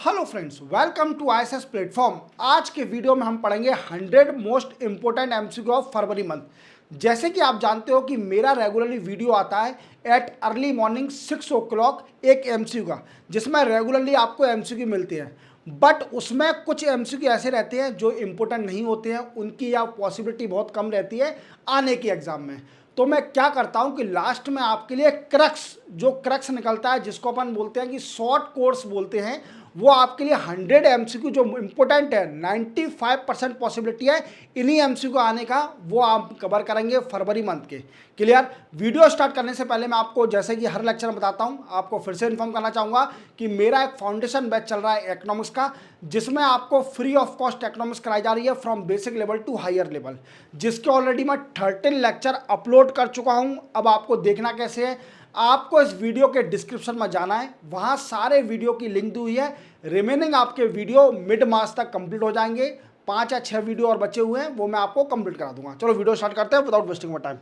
Hello friends, welcome to ISS platform. आज के video में हम पढ़ेंगे 100 most important MCQ of February month. जैसे कि आप जानते हो कि मेरा रेगुलरली वीडियो आता है एट अर्ली मॉर्निंग 6 o'clock एक एमसीक्यू का, जिसमें रेगुलरली आपको एमसीक्यू मिलती है। बट उसमें कुछ एमसीक्यू ऐसे रहते हैं जो इंपॉर्टेंट नहीं होते हैं, उनकी या पॉसिबिलिटी बहुत कम रहती है आने की एग्जाम में। तो मैं क्या करता हूं कि लास्ट में आपके लिए क्रक्स निकलता है, जिसको अपन बोलते हैं कि शॉर्ट कोर्स बोलते हैं, वो आपके लिए 100 एमसीक्यू जो इंपॉर्टेंट है, 95% पॉसिबिलिटी है इन्हीं एमसीक्यू आने का, वो आप कवर करेंगे फरवरी मंथ के। क्लियर। वीडियो स्टार्ट करने से पहले मैं आपको, जैसे कि हर लेक्चर में बताता हूं, आपको फिर से इन्फॉर्म करना चाहूँगा कि मेरा एक फाउंडेशन बैच चल रहा है इकोनॉमिक्स का, जिसमें आपको फ्री ऑफ कॉस्ट इकोनॉमिक्स कराई जा रही है from basic level to higher level, जिसके ऑलरेडी मैं 13 लेक्चर अपलोड कर चुका हूं। अब आपको देखना कैसे है, आपको इस वीडियो के डिस्क्रिप्शन में जाना है, वहां सारे वीडियो की लिंक दी हुई है। रिमेनिंग आपके वीडियो मिड मार्च तक कंप्लीट हो जाएंगे। 5 या 6 वीडियो और बचे हुए हैं, वो मैं आपको कंप्लीट करा दूंगा। चलो वीडियो स्टार्ट करते हैं without wasting time.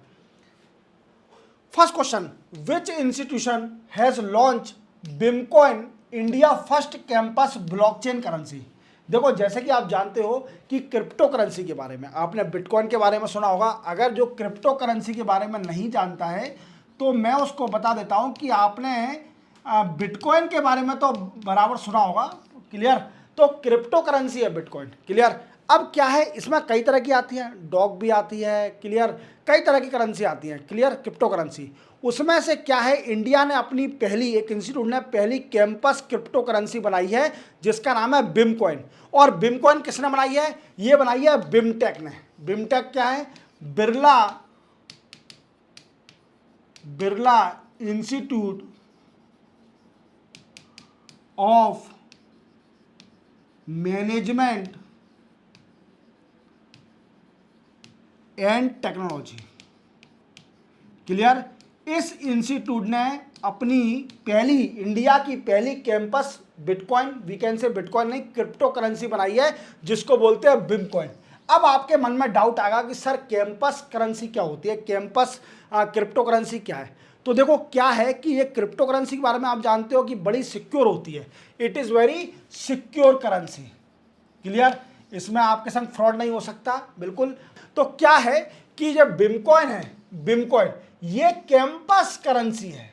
First question, which institution has launch BIMCOIN India first campus blockchain currency. देखो, जैसे कि आप जानते हो कि क्रिप्टो करेंसी के बारे में आपने बिटकॉइन के बारे में सुना होगा। अगर जो क्रिप्टो करेंसी के बारे में नहीं जानता है तो मैं उसको बता देता हूं कि आपने बिटकॉइन के बारे में तो बराबर सुना होगा। क्लियर। तो क्रिप्टो करेंसी है बिटकॉइन। क्लियर। अब क्या है, इसमें कई तरह की आती है, डॉग भी आती है। क्लियर। कई तरह की करेंसी आती है। क्लियर। क्रिप्टो करेंसी उसमें से क्या है, इंडिया ने अपनी पहली, एक इंस्टीट्यूट ने पहली कैंपस क्रिप्टो करेंसी बनाई है, जिसका नाम है बिमकॉइन। और बिमकॉइन किसने बनाई है? ये बनाई है बिमटेक ने। बिमटेक क्या है? Birla institute of management and technology. Clear. इस इंस्टीट्यूट ने अपनी पहली, इंडिया की पहली कैंपस बिटकॉइन, वीकेंड से बिटकॉइन नहीं, क्रिप्टो करेंसी बनाई है, जिसको बोलते हैं बिमकॉइन। अब आपके मन में डाउट आएगा कि सर कैंपस करेंसी क्या होती है, कैंपस क्रिप्टो करेंसी क्या है। तो देखो क्या है कि ये क्रिप्टो करेंसी के बारे में आप जानते हो कि बड़ी सिक्योर होती है। It is very secure currency. Clear. इसमें आपके संग फ्रॉड नहीं हो सकता, बिल्कुल। तो क्या है कि जब बिमकॉइन है, बिमकॉइन ये कैंपस करेंसी है,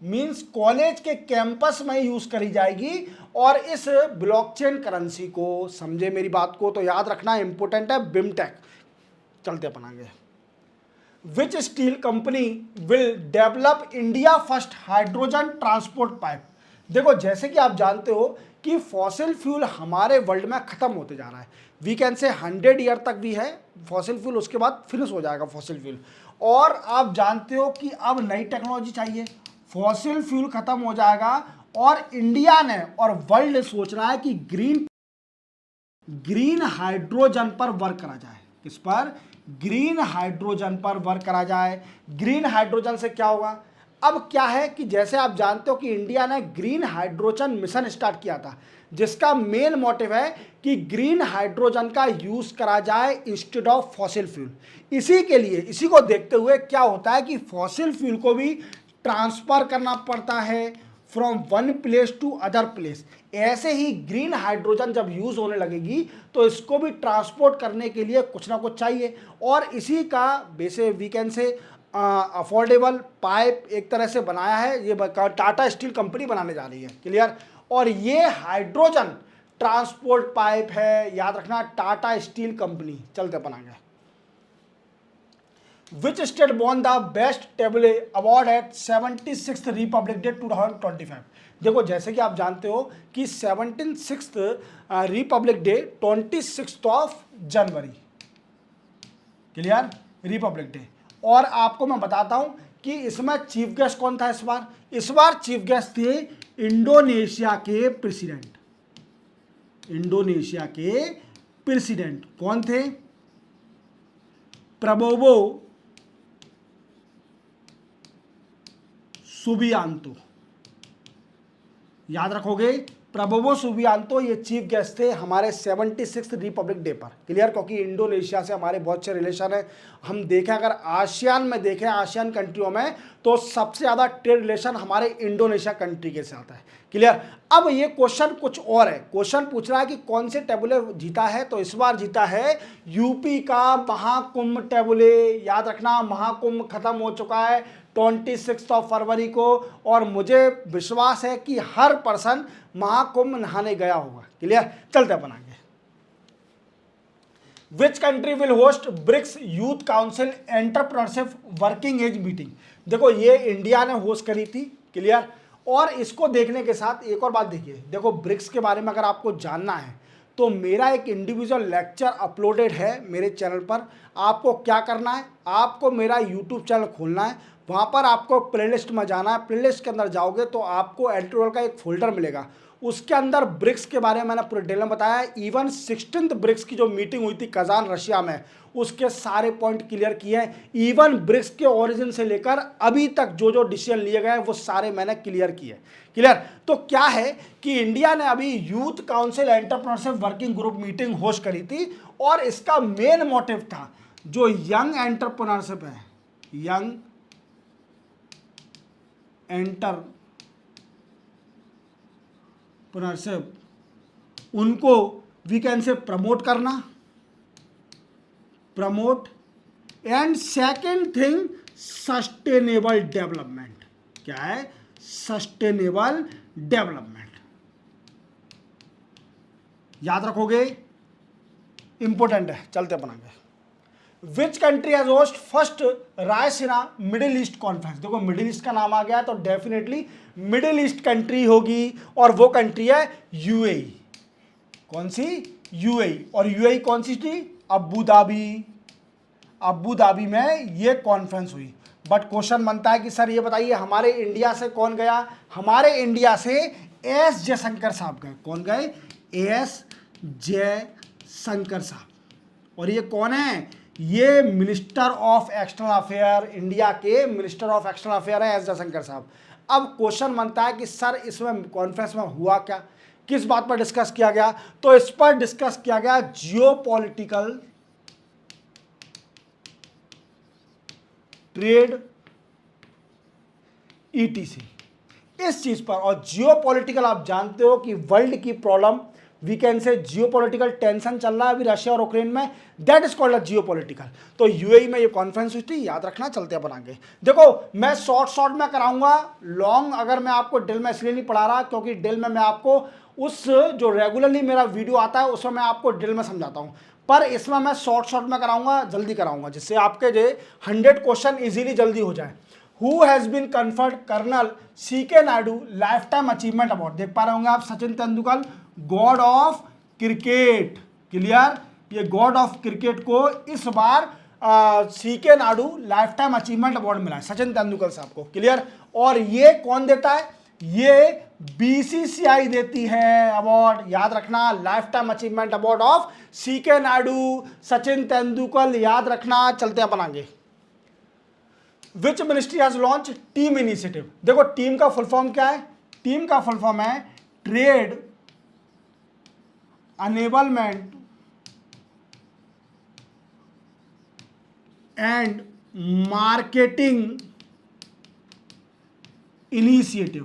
मींस कॉलेज के कैंपस में यूज करी जाएगी। और इस ब्लॉकचेन करेंसी को, समझे मेरी बात को, तो याद रखना इंपॉर्टेंट है बिमटेक। चलते अपन आगे। Which steel company will develop India first hydrogen transport pipe. देखो, जैसे कि आप जानते हो कि फॉसिल फ्यूल हमारे वर्ल्ड में खत्म होते जा रहा है। वी कैन से 100 ईयर तक भी है फॉसिल फ्यूल, उसके बाद फिनिश हो जाएगा फॉसिल फ्यूल। और आप जानते हो कि अब नई टेक्नोलॉजी चाहिए, फॉसिल फ्यूल खत्म हो जाएगा। और इंडिया ने और वर्ल्ड सोच रहा है कि ग्रीन हाइड्रोजन पर वर्क करा जाए। किस पर? ग्रीन हाइड्रोजन पर वर्क करा जाए। ग्रीन हाइड्रोजन से क्या होगा? अब क्या है कि जैसे आप जानते हो कि इंडिया ने ग्रीन हाइड्रोजन मिशन स्टार्ट किया था, जिसका मेन मोटिव है कि ग्रीन हाइड्रोजन का यूज करा जाए इंस्टेड ऑफ फॉसिल फ्यूल। इसी के लिए, इसी को देखते हुए क्या होता है कि फॉसिल फ्यूल को भी ट्रांसफर करना पड़ता है from one place to other place. ऐसे ही ग्रीन हाइड्रोजन जब यूज होने लगेगी तो इसको भी ट्रांसपोर्ट करने के लिए कुछ ना कुछ चाहिए। और इसी का बेसे वीकेंड से अफोर्डेबल पाइप एक तरह से बनाया है, ये टाटा स्टील कंपनी बनाने जा रही है। क्लियर। और ये हाइड्रोजन ट्रांसपोर्ट पाइप है, याद रखना, टाटा स्टील कंपनी। चलते अपन आगे। Which state won the best table award eight 76th Republic day 2025। देखो, जैसे कि आप जानते हो कि 76th रिपब्लिक डे 26 जनवरी। क्लियर। Republic day. और आपको मैं बताता हूं कि इसमें चीफ गेस्ट कौन था इस बार चीफ गेस्ट थे इंडोनेशिया के प्रेसिडेंट। इंडोनेशिया के प्रेसिडेंट कौन थे? Prabowo Subianto. याद रखोगे, प्रबोवो सुबियांतो ये चीफ गेस्ट थे हमारे 76 रिपब्लिक डे पर। क्लियर, क्योंकि इंडोनेशिया से हमारे बहुत अच्छे रिलेशन है। हम देखें अगर आसियान में देखें, आसियान कंट्रियों में, तो सबसे ज़्यादा ट्रेड रिलेशन हमारे इंडोनेशिया कंट्री के साथ है। क्लियर। अब ये क्वेश्चन कुछ और है, क्वेश्चन पूछ रहा है कि कौन से टेबुले जीता है, तो इस बार जीता है यूपी का महाकुंभ टेबुले। याद रखना, महाकुंभ खत्म हो चुका है 26 फरवरी को, और मुझे विश्वास है कि हर पर्सन महाकुंभ नहाने गया होगा। क्लियर, चलते अपन आगे। Which country will host BRICS youth council entrepreneurship working as meeting. देखो ये इंडिया ने होस्ट करी थी। क्लियर, और इसको देखने के साथ एक और बात देखिए, देखो ब्रिक्स के बारे में अगर आपको जानना है तो मेरा एक इंडिविजुअल लेक्चर अपलोडेड है मेरे चैनल पर। आपको क्या करना है, आपको मेरा यूट्यूब चैनल खोलना है, वहाँ पर आपको प्लेलिस्ट में जाना है। प्लेलिस्ट के अंदर जाओगे तो आपको एडिटोरियल का एक फोल्डर मिलेगा, उसके अंदर ब्रिक्स के बारे में मैंने पूरे डिटेल में बताया। इवन 16th ब्रिक्स की जो मीटिंग हुई थी कजान रशिया में, उसके सारे पॉइंट क्लियर किए हैं। इवन ब्रिक्स के ओरिजिन से लेकर अभी तक जो जो डिसीजन लिए गए वो सारे मैंने क्लियर किए। क्लियर, तो क्या है कि इंडिया ने अभी youth council entrepreneurship working group meeting host करी थी, और इसका मेन मोटिव था जो यंग एंटरप्रेन्योरशिप है, यंग एंटरप्रेन्योरशिप, उनको वी कैन से प्रमोट करना, promote, and second thing sustainable development. क्या है, सस्टेनेबल डेवलपमेंट। याद रखोगे, इंपॉर्टेंट है। चलते अपन आगे। Which country has host first Raisina middle east conference. देखो मिडिल ईस्ट का नाम आ गया तो डेफिनेटली मिडिल ईस्ट कंट्री होगी, और वो कंट्री है यूएई। कौन सी, यूएई। और यूएई कौन सी थी, अबू धाबी। अबू धाबी में ये कॉन्फ्रेंस हुई। बट क्वेश्चन बनता है कि सर ये बताइए हमारे इंडिया से कौन गया। हमारे इंडिया से एस जयशंकर साहब गए। कौन गए, एस जयशंकर साहब। और ये कौन है, ये minister of external affair, India के मिनिस्टर ऑफ एक्सटर्नल अफेयर है एस जयशंकर साहब। अब क्वेश्चन बनता है कि सर इसमें कॉन्फ्रेंस में हुआ क्या, किस बात पर डिस्कस किया गया, तो इस पर डिस्कस किया गया जियोपॉलिटिकल, ट्रेड, ईटीसी, इस चीज पर। और जियोपॉलिटिकल आप जानते हो कि वर्ल्ड की problem, we can say geopolitical tension चल रहा है अभी रशिया और यूक्रेन में, that is called a geopolitical. तो यूएई में ये कॉन्फ्रेंस हुई थी, याद रखना। चलते अपन आगे। देखो मैं शॉर्ट में कराऊंगा, लॉन्ग अगर मैं आपको डिल में इसलिए नहीं पढ़ा रहा क्योंकि डिल में मैं आपको उस जो रेगुलरली मेरा वीडियो आता है उसमें मैं आपको डिल में समझाता हूं, पर इसमें मैं शॉर्ट में कराऊंगा, जल्दी कराऊंगा, जिससे आपके जो 100 क्वेश्चन इजीली जल्दी हो जाए। Who has been conferred colonel C K Naidu life time achievement award. देख पा रहे होंगे आप, Sachin Tendulkar god of cricket. Clear, ये गॉड ऑफ क्रिकेट को इस बार C K Naidu life time achievement award मिला है सचिन तेंदुलकर साहब को। क्लियर, और ये कौन देता है, ये बीसीसीआई देती है अवार्ड। याद रखना, life time achievement award of C K Naidu, Sachin Tendulkar, याद रखना। चलते हैं अपन आगे। Which ministry has launch TEAM initiative. देखो टीम का फुल फॉर्म क्या है, टीम का फुल फॉर्म है trade enablement and marketing initiative.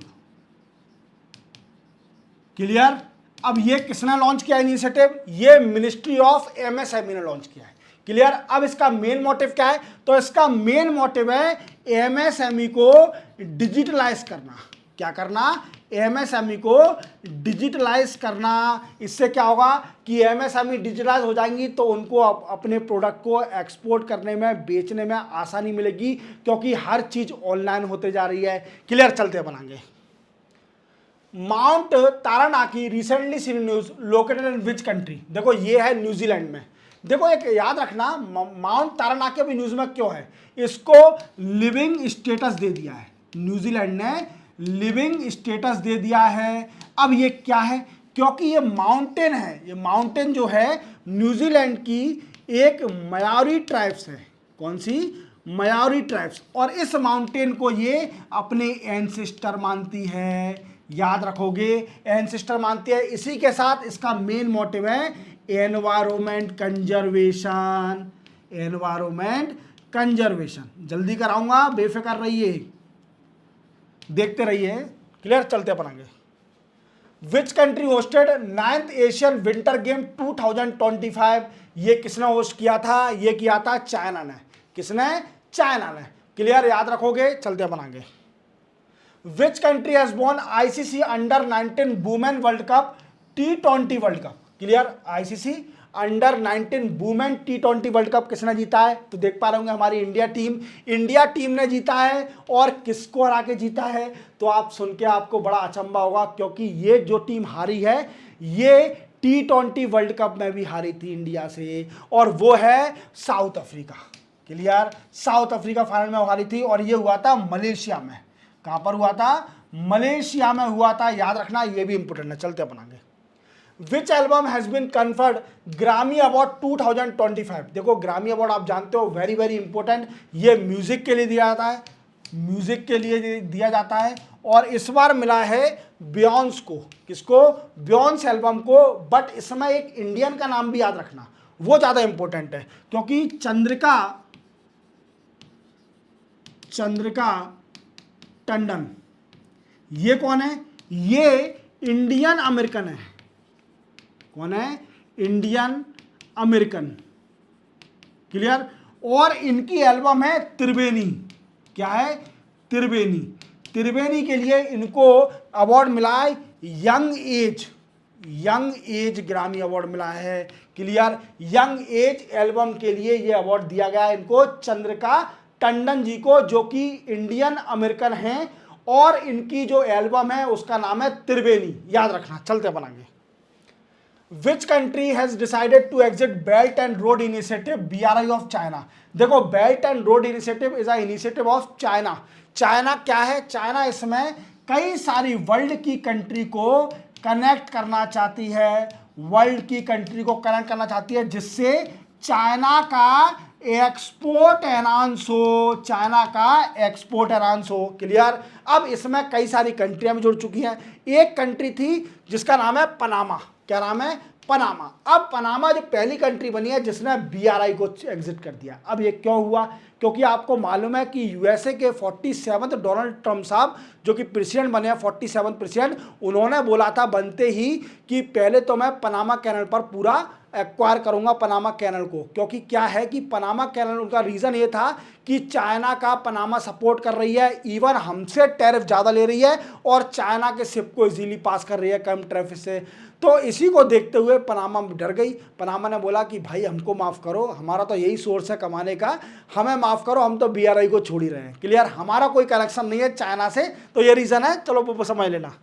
Clear, अब ये किसने लॉन्च किया इनिशिएटिव, ये मिनिस्ट्री ऑफ एमएसएमई ने लॉन्च किया है। क्लियर, अब इसका मेन मोटिव क्या है, तो इसका मेन मोटिव है एमएसएमई को डिजिटलाइज करना। क्या करना, एमएसएमई को डिजिटलाइज करना। इससे क्या होगा कि एमएसएमई डिजिटलाइज हो जाएंगी तो उनको अपने प्रोडक्ट को एक्सपोर्ट करने में, बेचने में आसानी मिलेगी, क्योंकि हर चीज ऑनलाइन होते जा रही है। क्लियर, चलते बनाएंगे। Mount Taranaki recently seen news located in which country. देखो ये है न्यूजीलैंड में। देखो एक याद रखना, माउंट तारानाकी अभी न्यूज में क्यों है, इसको लिविंग स्टेटस दे दिया है, न्यूजीलैंड ने लिविंग स्टेटस दे दिया है। अब ये क्या है, क्योंकि ये माउंटेन है, ये माउंटेन जो है न्यूजीलैंड की एक मयारी ट्राइब्स है। कौन सी, मयारी ट्राइब्स, और इस माउंटेन को ये अपने एंसेस्टर मानती है। याद रखोगे, एंसेस्टर मानते हैं। इसी के साथ इसका मेन मोटिव है एनवायरमेंट कंजर्वेशन, एनवायरमेंट कंजर्वेशन। जल्दी कराऊंगा, बेफिक्र रहिए, देखते रहिए। क्लियर, चलते अपन आगे। Which country hosted 9th Asian winter game 2025? ये किसने होस्ट किया था? ये किया था चाइना ने। किसने? चाइना ने। क्लियर, याद रखोगे, चलते अपन आगे। Which country has won ICC under 19 women world cup T20 world cup? Clear, ICC under 19 women T20 world cup किसने जीता है? तो देख पा रहे होंगे हमारी इंडिया टीम ने जीता है। और किसको हरा के जीता है? तो आप सुन के आपको बड़ा अचंभा होगा, क्योंकि ये जो टीम हारी है ये T20 वर्ल्ड कप में भी हारी थी इंडिया से, और वो है south Africa. Clear, south Africa final में हारी थी, और ये हुआ था मलेशिया में। कहां पर हुआ था? मलेशिया में हुआ था, याद रखना, ये भी इंपोर्टेंट है। चलते अपन आगे। Which album has been conferred Grammy award 2025? देखो, ग्रामी अवार्ड आप जानते हो, वेरी वेरी इंपॉर्टेंट। ये म्यूजिक के लिए दिया जाता है, म्यूजिक के लिए दिया जाता है। और इस बार मिला है बियॉन्स को। किसको? बियॉन्स एल्बम को। बट इसमें एक इंडियन का नाम भी याद रखना, वो ज्यादा इंपॉर्टेंट है, क्योंकि चंद्रिका टंडन, ये कौन है? ये इंडियन अमेरिकन है। कौन है? Indian American. क्लियर, और इनकी एल्बम है त्रिवेणी। क्या है? त्रिवेणी। त्रिवेणी के लिए इनको अवार्ड मिला है यंग एज ग्रामी अवार्ड मिला है। क्लियर, यंग एज एल्बम के लिए ये अवार्ड दिया गया है इनको, चंद्रिका टंडन जी को, जो कि इंडियन अमेरिकन हैं, और इनकी जो एल्बम है उसका नाम है त्रिवेणी। याद रखना, चलते बनाएंगे। Which country has decided to exit belt and road initiative BRI of China? देखो, belt and road initiative is a initiative of China. China क्या है? चाइना इसमें कई सारी वर्ल्ड की कंट्री को कनेक्ट करना चाहती है, वर्ल्ड की कंट्री को कनेक्ट करना चाहती है, जिससे चाइना का एक्सपोर्ट एनहांस हो, चाइना का एक्सपोर्ट एनहांस हो। क्लियर, अब इसमें कई सारी कंट्रियां भी जुड़ चुकी हैं। एक कंट्री थी जिसका नाम है पनामा। क्या नाम है? पनामा। अब पनामा जो पहली कंट्री बनी है जिसने BRI को एग्जिट कर दिया। अब ये क्यों हुआ? क्योंकि आपको मालूम है कि USA के 47 डोनाल्ड ट्रंप साहब, जो कि प्रेसिडेंट बने हैं, 47 प्रेसिडेंट, उन्होंने बोला था बनते ही कि पहले तो मैं पनामा कैनल पर पूरा एक्वायर करूंगा, पनामा कैनल को। क्योंकि क्या है कि पनामा कैनल, उनका रीजन ये था कि चाइना का पनामा सपोर्ट कर रही है, इवन हमसे टैरिफ ज़्यादा ले रही है, और चाइना के शिप को इजीली पास कर रही है कम टैरिफ से। तो इसी को देखते हुए पनामा डर गई। पनामा ने बोला कि भाई हमको माफ़ करो, हमारा तो यही सोर्स है कमाने का, हमें माफ़ करो, हम तो BRI को छोड़ ही रहे हैं। क्लियर, हमारा कोई कनेक्शन नहीं है चाइना से, तो ये रीज़न है। चलो वो समझ लेना।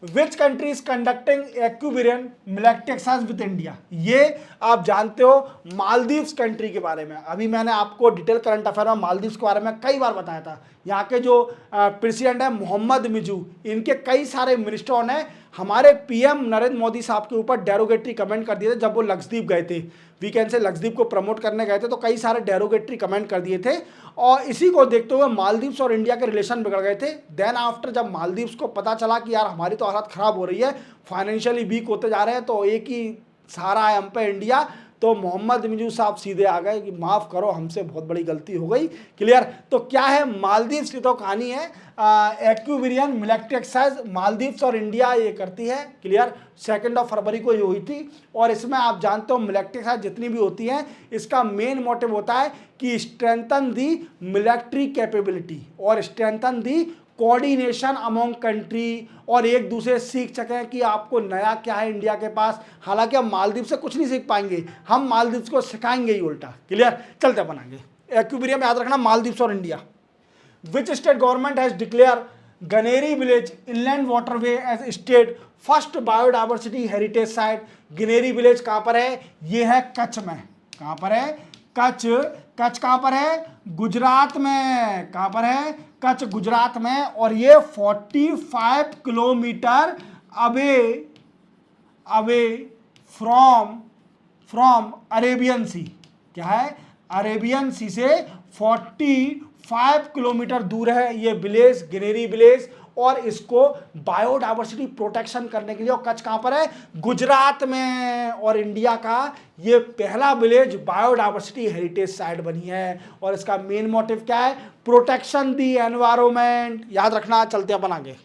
Which country is conducting Ekuverin military exercise with India? ये आप जानते हो मालदीव्स कंट्री के बारे में। अभी मैंने आपको डिटेल करंट अफेयर में मालदीव्स के बारे में कई बार बताया था। यहाँ के जो प्रेसिडेंट है मोहम्मद मिजू, इनके कई सारे मिनिस्टरों ने हमारे PM नरेंद्र मोदी साहब के ऊपर डेरोगेटरी कमेंट कर दिए थे जब वो लक्षद्वीप गए थे। वीकेंड से लक्षद्वीप को प्रमोट करने गए थे, तो कई सारे डेरोगेटरी कमेंट कर दिए थे, और इसी को देखते हुए मालदीव्स और इंडिया के रिलेशन बिगड़ गए थे। देन आफ्टर जब मालदीव्स को पता चला कि यार हमारी तो हालत ख़राब हो रही है, फाइनेंशियली वीक होते जा रहे हैं, तो एक ही सहारा है हम पे, इंडिया, तो मोहम्मद मिजू साहब सीधे आ गए कि माफ़ करो, हमसे बहुत बड़ी गलती हो गई। क्लियर, तो क्या है मालदीव्स की तो कहानी है, एक्विबिरियन मिलिट्री एक्सरसाइज मालदीव्स और इंडिया ये करती है। क्लियर, 2 फरवरी को ये हुई थी, और इसमें आप जानते हो मिलिट्री एक्सरसाइज जितनी भी होती हैं, इसका मेन मोटिव होता है कि स्ट्रेंथन दी मिलिट्री कैपेबिलिटी और स्ट्रेंथन दी कोऑर्डिनेशन अमोंग कंट्री, और एक दूसरे सीख सकें कि आपको नया क्या है इंडिया के पास। हालांकि हम मालदीव से कुछ नहीं सीख पाएंगे, हम मालदीव को सिखाएंगे ही उल्टा। क्लियर, चलते बनाएंगे। एक्विबिरियम याद रखना, मालदीव्स और India. Which state government has declare Guneri village inland waterway as state first biodiversity heritage site? Guneri village कहाँ पर है? ये है कच्छ में। कहाँ पर है? कच्छ कहाँ पर है? गुजरात में। कहाँ पर है? कच्छ गुजरात में। और ये 45 किलोमीटर अवे फ्रॉम अरेबियन सी। क्या है? अरेबियन सी से 45 किलोमीटर दूर है ये विलेज, गिनेरी विलेज। और इसको बायोडाइवर्सिटी प्रोटेक्शन करने के लिए। और कच्छ कहाँ पर है? गुजरात में। और इंडिया का ये पहला विलेज बायोडाइवर्सिटी हेरिटेज साइट बनी है। और इसका मेन मोटिव क्या है? Protection the environment. याद रखना, चलते अपन आगे।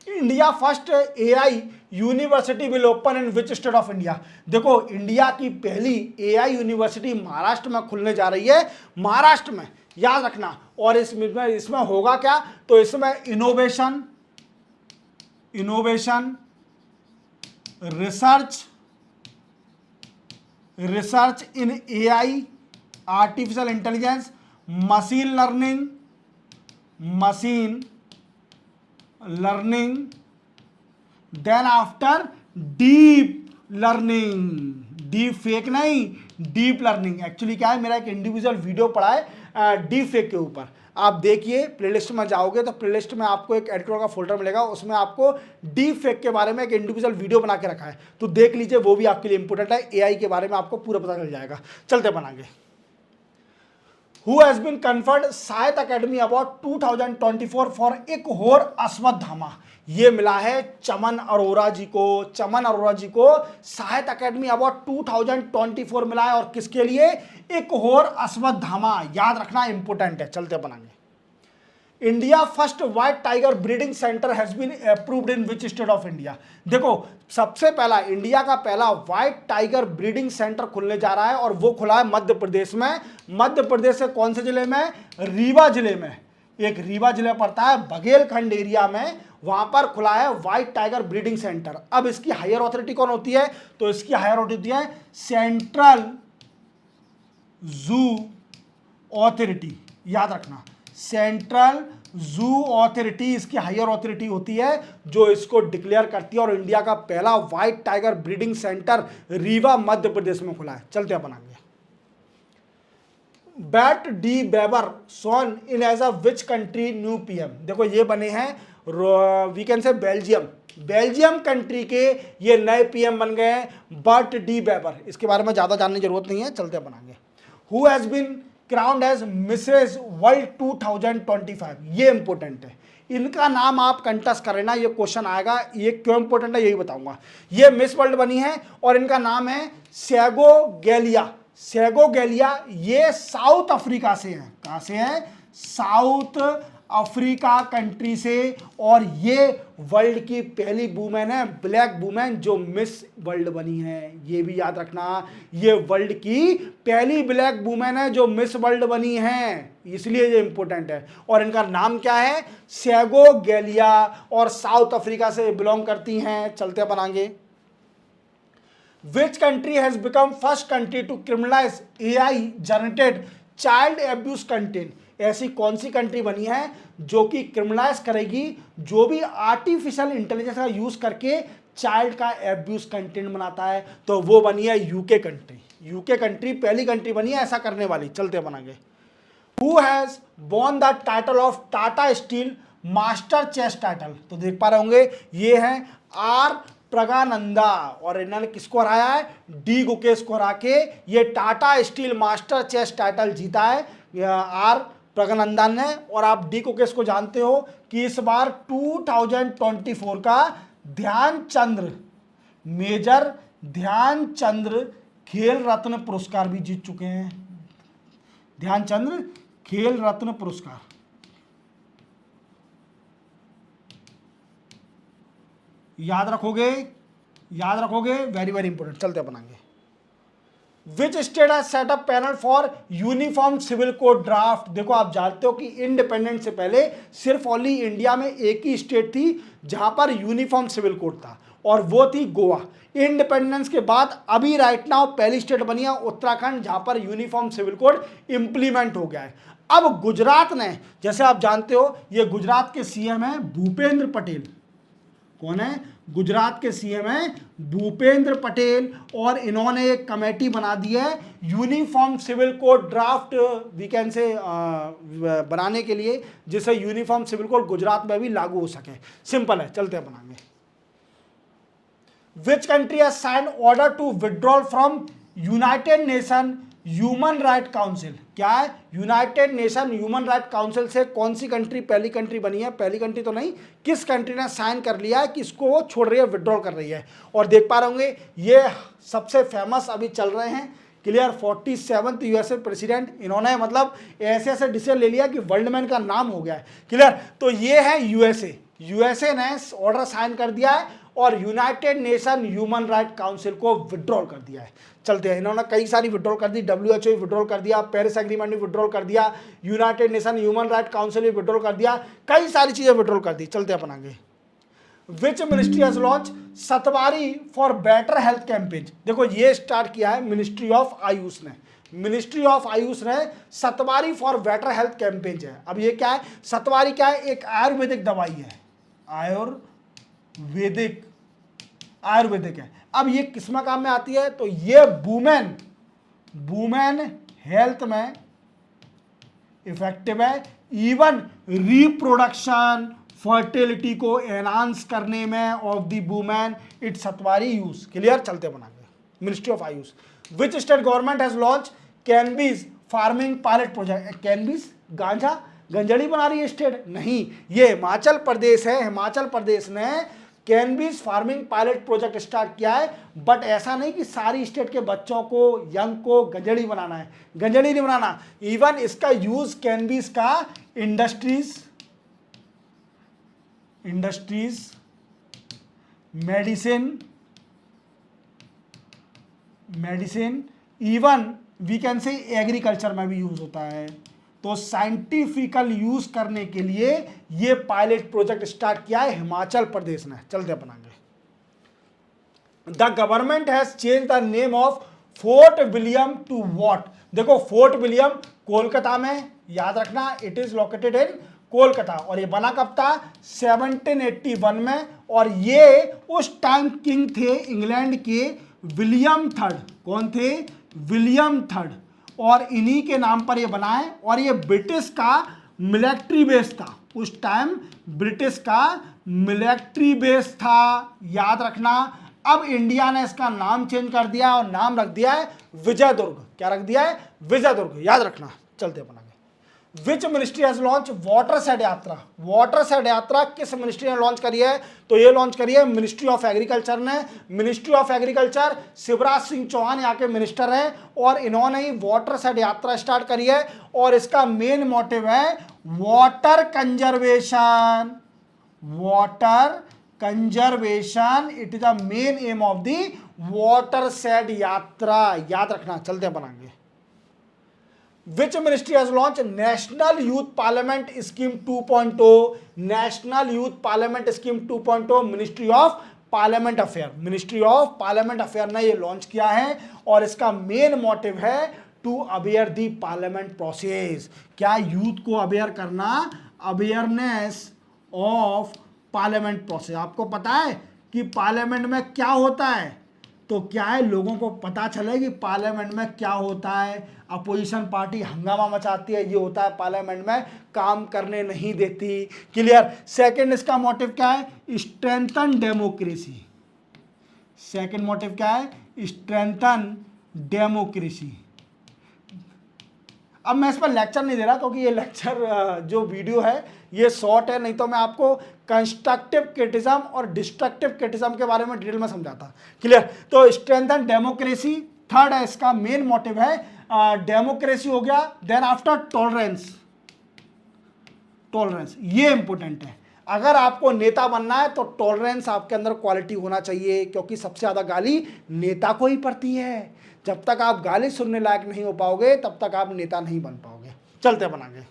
India first AI university will open in which state of India? देखो, इंडिया की पहली एआई यूनिवर्सिटी महाराष्ट्र में खुलने जा रही है, महाराष्ट्र में, याद रखना। और इसमें होगा क्या? तो इसमें innovation research in AI, artificial intelligence, machine learning, then after deep learning. Deep fake नहीं, डीप लर्निंग। एक्चुअली क्या है, मेरा एक इंडिविजुअल वीडियो पड़ा है डीप फेक के ऊपर, आप देखिए। प्लेलिस्ट में जाओगे तो प्लेलिस्ट में आपको एक एडिटर का फोल्डर मिलेगा, उसमें आपको डीप फेक के बारे में एक इंडिविजुअल वीडियो बना के रखा है, तो देख लीजिए, वो भी आपके लिए इंपॉर्टेंट है। एआई के बारे में आपको पूरा पता चल जाएगा। चलते बनाएंगे। Who has been conferred साहित अकेडमी अवार्ड 2024 फॉर एक होर अश्वत्थामा? ये मिला है चमन अरोरा जी को। चमन अरोरा जी को साहित्य अकेडमी अवार्ड 2024 मिला है। और किसके लिए? एक होर अश्वत्थामा। याद रखना, इंपोर्टेंट है। चलते बनाएंगे। India first white tiger breeding centre has been approved in which state of India? देखो, सबसे पहला इंडिया का पहला व्हाइट टाइगर ब्रीडिंग सेंटर खुलने जा रहा है, और वो खुला है मध्य प्रदेश में। मध्य प्रदेश के कौन से जिले में? रीवा जिले में। एक रीवा जिले पड़ता है बघेलखंड एरिया में, वहां पर खुला है व्हाइट टाइगर ब्रीडिंग सेंटर। अब इसकी हायर अथॉरिटी कौन होती है? तो इसकी हायर अथॉरिटी है सेंट्रल जू अथॉरिटी। याद रखना, सेंट्रल जू अथॉरिटी इसकी हायर अथॉरिटी होती है, जो इसको डिक्लेयर करती है। और इंडिया का पहला white tiger breeding centre Rewa Madhya Pradesh में खुला है। चलते अपन आगे। Bart De Wever sworn in as a which country new PM? देखो, ये बने हैं we can say Belgium country के ये नए पीएम बन गए हैं, बर्ट डी बेबर। इसके बारे में ज्यादा जानने की जरूरत नहीं है। चलते अपन आगे। Who has been crowned as Mrs world 2025? ये इंपॉर्टेंट है, इनका नाम आप कंटेस्ट कर लेना, ये क्वेश्चन आएगा। ये क्यों इंपॉर्टेंट है यही बताऊंगा। ये मिस वर्ल्ड बनी है और इनका नाम है सेगो गैलिया। ये साउथ अफ्रीका से है। कहां से है? साउथ अफ्रीका कंट्री से। और ये वर्ल्ड की पहली वुमेन है, ब्लैक वुमेन, जो मिस वर्ल्ड बनी है। ये भी याद रखना, ये वर्ल्ड की पहली ब्लैक वुमेन है जो मिस वर्ल्ड बनी है, इसलिए ये इंपॉर्टेंट है। और इनका नाम क्या है? सेगो गैलिया, और साउथ अफ्रीका से बिलोंग करती हैं। चलते अपन आगे। Which country has become first country to criminalize AI generated child abuse content? ऐसी कौन सी कंट्री बनी है जो कि क्रिमिनलाइज करेगी जो भी आर्टिफिशियल इंटेलिजेंस का यूज करके चाइल्ड का एब्यूज कंटेंट बनाता है? तो वो बनी है यूके कंट्री पहली कंट्री बनी है ऐसा करने वाली। चलते बन आगे। Who has won the title of Tata Steel master chess title? तो देख पा रहे होंगे, ये है आर प्रगानंदा, और इन्होंने किसको हराया है? डी गुकेश को हरा के ये Tata Steel master chess title जीता है आर प्रगानंदा ने। और आप डी गुकेश को जानते हो कि इस बार 2024 का मेजर ध्यानचंद्र खेल रत्न पुरस्कार भी जीत चुके हैं। ध्यानचंद्र खेल रत्न पुरस्कार, याद रखोगे, वेरी वेरी इंपॉर्टेंट। चलते अपनाएंगे। Which state has set up panel for uniform civil code draft? देखो, आप जानते हो कि इंडिपेंडेंस से पहले सिर्फ ओनली इंडिया में एक ही स्टेट थी जहां पर यूनिफॉर्म सिविल कोड था, और वो थी गोवा। इंडिपेंडेंस के बाद अभी राइट नाउ पहली स्टेट बनी है उत्तराखंड, जहां पर यूनिफॉर्म सिविल कोड इंप्लीमेंट हो गया है। अब गुजरात ने, जैसे आप जानते हो, ये गुजरात के सीएम है भूपेंद्र पटेल। कौन है? गुजरात के सीएम है भूपेंद्र पटेल, और इन्होंने एक कमेटी बना दी है uniform civil code draft we can say बनाने के लिए, जिससे यूनिफॉर्म सिविल कोड गुजरात में भी लागू हो सके। सिंपल है, चलते हैं बनाएंगे। Which country has signed order to withdrawal from United Nation human right council क्या है? United Nation human right council से कौन सी कंट्री पहली कंट्री बनी है? पहली कंट्री तो नहीं, किस कंट्री ने साइन कर लिया है कि इसको वो छोड़ रही है, विड्रॉल कर रही है। और देख पा रहे होंगे ये सबसे फेमस अभी चल रहे हैं, क्लियर, 47th यूएसए प्रेसिडेंट, इन्होंने मतलब ऐसे ऐसे डिसीजन ले लिया कि वर्ल्ड मैन का नाम हो गया है, क्लियर। तो ये है यूएसए ने ऑर्डर साइन कर दिया है और United Nation human right council को विड्रॉल कर दिया है। चलते हैं, इन्होंने कई सारी विड्रॉल कर दी, डब्ल्यूएचओ विड्रॉल कर दिया, पेरिस एग्रीमेंट भी विड्रॉल कर दिया, United Nation human right council भी विड्रॉल कर दिया, कई सारी चीजें विड्रॉल कर दी। चलते हैं अपन आगे। Which ministry has launch Satwari for better health campaign? देखो ये स्टार्ट किया है मिनिस्ट्री ऑफ आयुष ने, मिनिस्ट्री ऑफ आयुष ने सतवारी फॉर बेटर हेल्थ कैंपेन है। अब ये क्या है? सतवारी क्या है? एक आयुर्वेदिक दवाई है, आयुर्वेदिक है। अब ये किसमें काम में आती है? तो ये वुमेन हेल्थ में इफेक्टिव है, इवन रिप्रोडक्शन फर्टिलिटी को एनहांस करने में of the women it Satwari use, clear. चलते बनाएंगे ministry of Ayush. Which state government has launch cannabis farming pilot project? Cannabis गांजा गंजड़ी बना रही है स्टेट? नहीं, ये हिमाचल प्रदेश है। हिमाचल प्रदेश ने cannabis farming pilot project start किया है, बट ऐसा नहीं कि सारी स्टेट के बच्चों को, यंग को गंजड़ी बनाना है, गंजड़ी नहीं बनाना। इवन इसका यूज कैनबीज का industries, medicine, even we can say agriculture में भी यूज होता है। तो साइंटिफिकल यूज करने के लिए ये पायलट प्रोजेक्ट स्टार्ट किया है हिमाचल प्रदेश ने। चलते अपनाएंगे। The government has change the name of Fort William to what? देखो फोर्ट विलियम कोलकाता में, याद रखना, it is located in Kolkata. और ये बना कब था? 1781 में। और ये उस टाइम किंग थे इंग्लैंड के विलियम थर्ड। कौन थे? William third. और इन्हीं के नाम पर ये बना है। और ये ब्रिटिश का मिलिट्री बेस था, उस टाइम ब्रिटिश का मिलिट्री बेस था, याद रखना। अब इंडिया ने इसका नाम चेंज कर दिया और नाम रख दिया है विजयदुर्ग। क्या रख दिया है? विजयदुर्ग, याद रखना। चलते अपन आगे। Which ministry has launch water shade यात्रा? वाटर शेड यात्रा किस मिनिस्ट्री ने लॉन्च करी है? तो ये लॉन्च करी है मिनिस्ट्री ऑफ एग्रीकल्चर ने। Ministry of agriculture, Shivraj Singh Chouhan यहाँ के मिनिस्टर हैं और इन्होंने ही वाटर शेड यात्रा स्टार्ट करी है। और इसका मेन मोटिव है water conservation, water conservation. It is the main aim of the watershed Yatra, याद रखना। चलते हैं बनाएंगे। Which ministry has launched National Youth Parliament Scheme 2.0? National Youth Parliament Scheme 2.0 Ministry of Parliament Affair, Ministry of Parliament Affair ने ये launch किया है। और इसका मेन मोटिव है to aware the parliament process. क्या? यूथ को अवेयर करना, अवेयरनेस ऑफ पार्लियामेंट प्रोसेस। आपको पता है कि पार्लियामेंट में क्या होता है? तो क्या है, लोगों को पता चले कि पार्लियामेंट में क्या होता है। अपोजिशन पार्टी हंगामा मचाती है, ये होता है पार्लियामेंट में काम करने नहीं देती, क्लियर। सेकंड इसका मोटिव क्या है? Strengthen democracy. सेकंड मोटिव क्या है? Strengthen democracy. अब मैं इस पर लेक्चर नहीं दे रहा क्योंकि ये लेक्चर जो वीडियो है ये शॉर्ट है, नहीं तो मैं आपको कंस्ट्रक्टिव क्रिटिज्म और डिस्ट्रक्टिव क्रिटिज्म के बारे में डिटेल में समझाता, क्लियर। तो स्ट्रेंथन डेमोक्रेसी थर्ड है, इसका मेन मोटिव है। डेमोक्रेसी हो गया, देन आफ्टर टॉलरेंस, टॉलरेंस ये इंपॉर्टेंट है। अगर आपको नेता बनना है तो टॉलरेंस आपके अंदर क्वालिटी होना चाहिए, क्योंकि सबसे ज्यादा गाली नेता को ही पड़ती है। जब तक आप गाली सुनने लायक नहीं हो पाओगे तब तक आप नेता नहीं बन पाओगे। चलते बनाएंगे।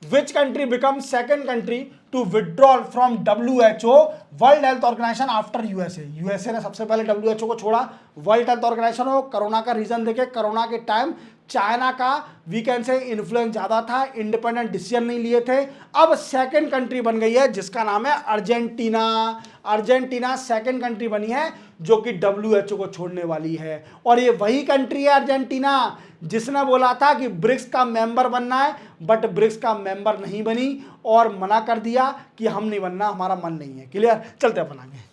Which country becomes second country to withdraw from WHO World Health Organization after USA? USA ने सबसे पहले WHO को छोड़ा। वर्ल्ड हेल्थ ऑर्गेनाइजेशन हो, कोरोना का रीजन देखे, कोरोना के टाइम चाइना का वी कैन से इन्फ्लुएंस ज़्यादा था, इंडिपेंडेंट डिसीजन नहीं लिए थे। अब सेकंड कंट्री बन गई है जिसका नाम है अर्जेंटीना। अर्जेंटीना सेकंड कंट्री बनी है जो कि WHO को छोड़ने वाली है। और ये वही कंट्री है अर्जेंटीना जिसने बोला था कि ब्रिक्स का मेंबर बनना है, बट ब्रिक्स का मेंबर नहीं बनी और मना कर दिया कि हम नहीं बनना, हमारा मन नहीं है, क्लियर। चलते अपन आगे।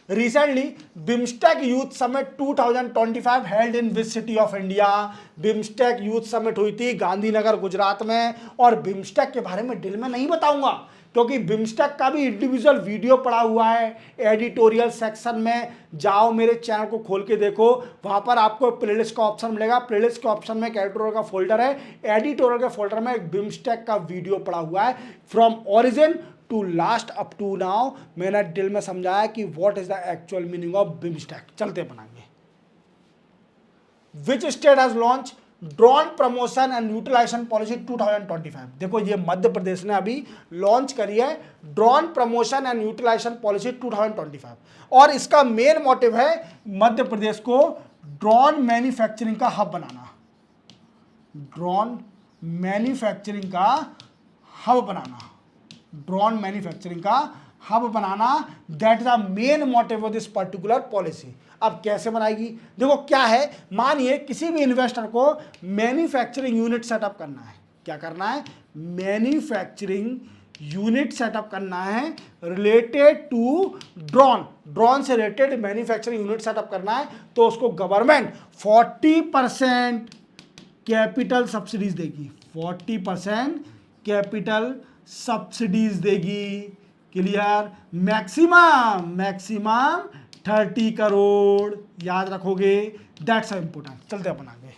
Recently, BIMSTEC Youth Summit 2025 held in which city of India? BIMSTEC Youth Summit हुई थी गांधीनगर गुजरात में। और BIMSTEC के बारे में डिटेल में नहीं बताऊंगा क्योंकि BIMSTEC का भी इंडिविजुअल वीडियो पड़ा हुआ है एडिटोरियल सेक्शन में। जाओ मेरे चैनल को खोल के देखो, वहां पर आपको प्लेलिस्ट का ऑप्शन मिलेगा। प्लेलिस्ट के ऑप्शन में एक एडिटोरियल का फोल्डर है, एडिटोरियल के फोल्डर में एक BIMSTEC का वीडियो पड़ा हुआ है from origin to last up to now. मैंने डिटेल में समझाया कि what is the actual meaning of BIMSTEC। चलते बनाएंगे। Which state has launch drone promotion and utilisation policy 2025? देखो ये मध्य प्रदेश ने अभी लॉन्च करी है drone promotion and utilisation policy 2025 और इसका मेन मोटिव है मध्य प्रदेश को ड्रोन मैन्युफैक्चरिंग का हब बनाना। ड्रोन मैन्युफैक्चरिंग का हब बनाना, ड्रोन मैन्युफैक्चरिंग का हब बनाना, that is the main motive of this particular policy. अब कैसे बनाएगी? देखो क्या है, मानिए किसी भी इन्वेस्टर को मैन्युफैक्चरिंग यूनिट सेटअप करना है। क्या करना है? मैन्युफैक्चरिंग यूनिट सेटअप करना है रिलेटेड टू ड्रोन, ड्रोन से रिलेटेड मैन्युफैक्चरिंग यूनिट सेटअप करना है तो उसको गवर्नमेंट 40% कैपिटल सब्सिडीज देगी। 40% कैपिटल सब्सिडीज देगी। क्लियर? मैक्सिमम 30 करोड़, याद रखोगे, दैट्स इंपोर्टेंट। चलते अपन आगे।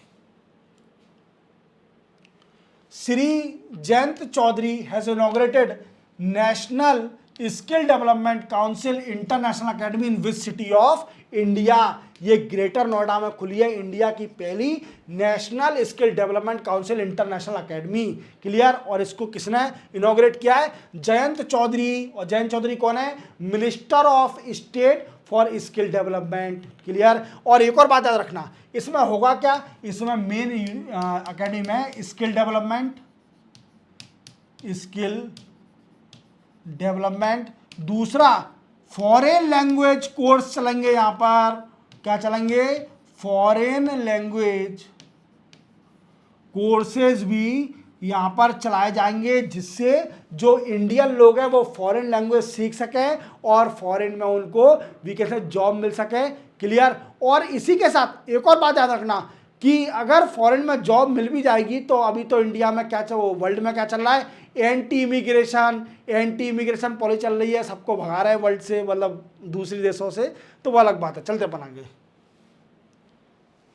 Shri Jayant Chaudhary has inaugurated national skill development council international academy in which city of India? ये ग्रेटर नोएडा में खुली है इंडिया की पहली national skill development council international academy. Clear? और इसको किसने इनॉग्रेट किया है? जयंत चौधरी। और जयंत चौधरी कौन है? Minister of state for skill development. Clear? और एक और बात याद रखना, इसमें होगा क्या? इसमें मेन अकेडमी में स्किल डेवलपमेंट, दूसरा फॉरेन लैंग्वेज कोर्स चलेंगे। यहां पर क्या चलेंगे? फॉरेन लैंग्वेज कोर्सेज भी यहां पर चलाए जाएंगे जिससे जो इंडियन लोग हैं वो फॉरेन लैंग्वेज सीख सके और फॉरेन में उनको भी कैसे जॉब मिल सके। क्लियर? और इसी के साथ एक और बात याद रखना कि अगर फॉरेन में जॉब मिल भी जाएगी तो अभी तो इंडिया में क्या वर्ल्ड में क्या चल रहा है? एंटी इमिग्रेशन पॉलिसी चल रही है, सबको भगा रहा है वर्ल्ड से, मतलब दूसरी देशों से, तो वो अलग बात है। चलते अपन आगे।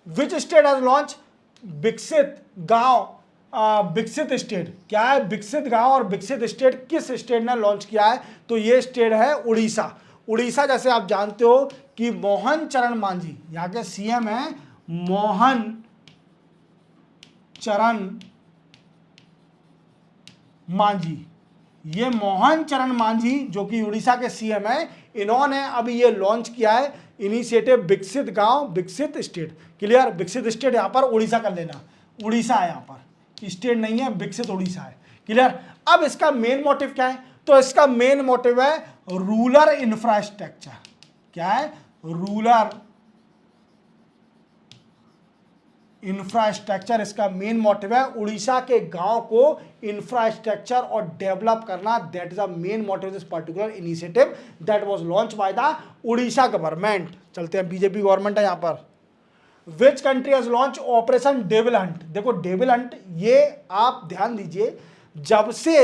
विच स्टेट हैज लॉन्च विकसित गांव विकसित स्टेट? क्या है विकसित गांव और विकसित स्टेट? किस स्टेट ने लॉन्च किया है? तो ये स्टेट है उड़ीसा। उड़ीसा जैसे आप जानते हो कि मोहन चरण मांझी यहाँ के सीएम है, मोहन चरण मांझी। ये मोहन चरण मांझी जो कि उड़ीसा के सीएम है, इन्होंने अभी ये लॉन्च किया है इनिशिएटिव विकसित गांव विकसित स्टेट। क्लियर? विकसित स्टेट यहां पर उड़ीसा कर लेना, उड़ीसा है, यहां पर स्टेट नहीं है, विकसित उड़ीसा है। क्लियर? अब इसका मेन मोटिव क्या है? तो इसका मेन मोटिव है रूरल इंफ्रास्ट्रक्चर। क्या है? रूरल इंफ्रास्ट्रक्चर इसका मेन मोटिव है। उड़ीसा के गांव को इंफ्रास्ट्रक्चर और डेवलप करना, that is the main motive this particular initiative that was launch by the Orissa government. चलते हैं, बीजेपी गवर्नमेंट है यहां पर। विच country has launch operation devil Hunt? देखो डेविल हंट ये आप ध्यान दीजिए, जब से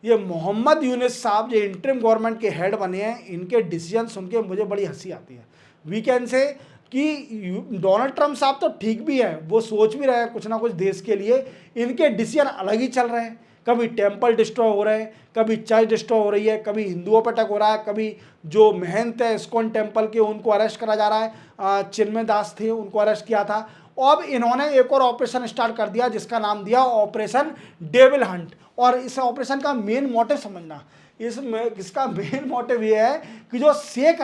ये मोहम्मद यूनुस साहब जो इंटरिम गवर्नमेंट के हेड बने हैं, इनके डिसीजन सुन के मुझे बड़ी हंसी आती है। वी कैन से कि डोनाल्ड ट्रंप साहब तो ठीक भी है, वो सोच भी रहे हैं कुछ ना कुछ देश के लिए, इनके डिसीजन अलग ही चल रहे हैं। कभी टेम्पल डिस्ट्रॉय हो रहे हैं, कभी चर्च डिस्ट्रॉय हो रही है, कभी हिंदुओं पर अटैक हो रहा है, कभी जो महंत है इस्कॉन टेम्पल के उनको अरेस्ट करा जा रहा है। चिन्मय दास थे, उनको अरेस्ट किया था। अब इन्होंने एक और ऑपरेशन स्टार्ट कर दिया जिसका नाम दिया ऑपरेशन डेविल हंट। और इस ऑपरेशन का मेन मोटिव समझना, इसका मेन मोटिव ये है कि जो शेख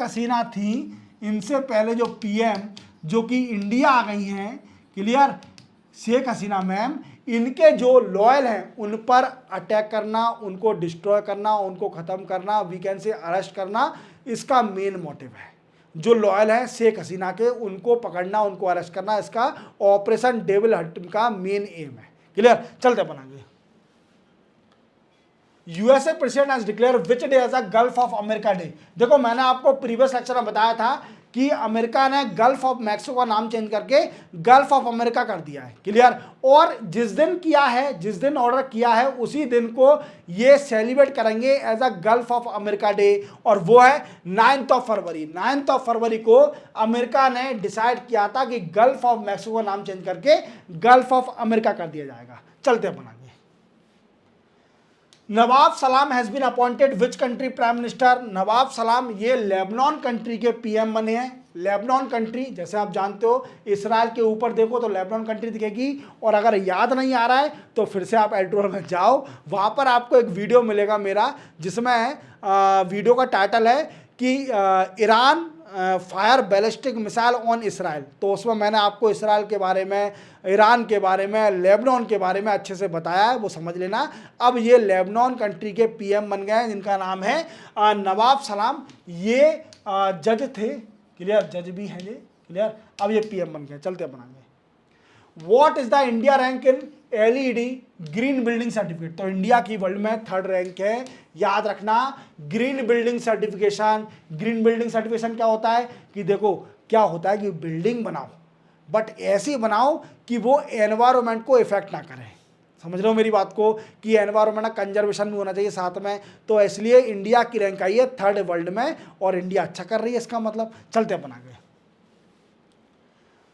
हसीना थी, इनसे पहले जो पीएम जो कि इंडिया आ गई हैं, क्लियर, शेख हसीना मैम, इनके जो लॉयल हैं उन पर अटैक करना, उनको डिस्ट्रॉय करना, उनको ख़त्म करना, वीकेंड से अरेस्ट करना, इसका मेन मोटिव है। जो लॉयल हैं शेख हसीना के, उनको पकड़ना, उनको अरेस्ट करना, इसका ऑपरेशन डेविल हंट का मेन एम है। क्लियर? चलते अपन आगे। USA president has declare which day as a Gulf of America day. देखो मैंने आपको प्रीवियस लेक्चर में बताया था कि अमेरिका ने गल्फ ऑफ मैक्सिको का नाम चेंज करके गल्फ ऑफ अमेरिका कर दिया है, क्लियर। और जिस दिन किया है, जिस दिन ऑर्डर किया है, उसी दिन को ये सेलिब्रेट करेंगे as a Gulf of America day, और वो है 9th of February. 9th of February को अमेरिका ने डिसाइड किया था कि गल्फ ऑफ मैक्सिको का नाम चेंज करके गल्फ ऑफ अमेरिका कर दिया जाएगा। चलते अपन आगे। Nawaf Salam has been appointed which country prime minister. Nawaf Salam ये लेबनान कंट्री के पीएम बने हैं। लेबनान कंट्री, जैसे आप जानते हो इसराइल के ऊपर देखो तो लेबनान कंट्री दिखेगी, और अगर याद नहीं आ रहा है तो फिर से आप एडिटोरियल में जाओ, वहाँ पर आपको एक वीडियो मिलेगा मेरा, जिसमें वीडियो का टाइटल है कि Iran fire ballistic missile on Israel. तो उसमें मैंने आपको इसराइल के बारे में, ईरान के बारे में, लेबनान के बारे में अच्छे से बताया है, वो समझ लेना। अब ये लेबनान कंट्री के पीएम बन गए हैं, जिनका नाम है नवाब सलाम। ये जज थे, क्लियर, जज भी हैं ये, क्लियर। अब ये पीएम बन गए। चलते बनाएंगे। What is the India rank in LED green building certificate. तो इंडिया की वर्ल्ड में 3rd रैंक है, याद रखना। Green building certification, green building certification क्या होता है कि देखो क्या होता है कि बिल्डिंग बनाओ बट ऐसी बनाओ कि वो एनवायरनमेंट को इफेक्ट ना करे। समझ रहे हो मेरी बात को, कि एनवायरनमेंट कंजर्वेशन भी होना चाहिए साथ में। तो इसलिए इंडिया की रैंक आई है 3rd वर्ल्ड में, और इंडिया अच्छा कर रही है, इसका मतलब। चलते अपन आगे।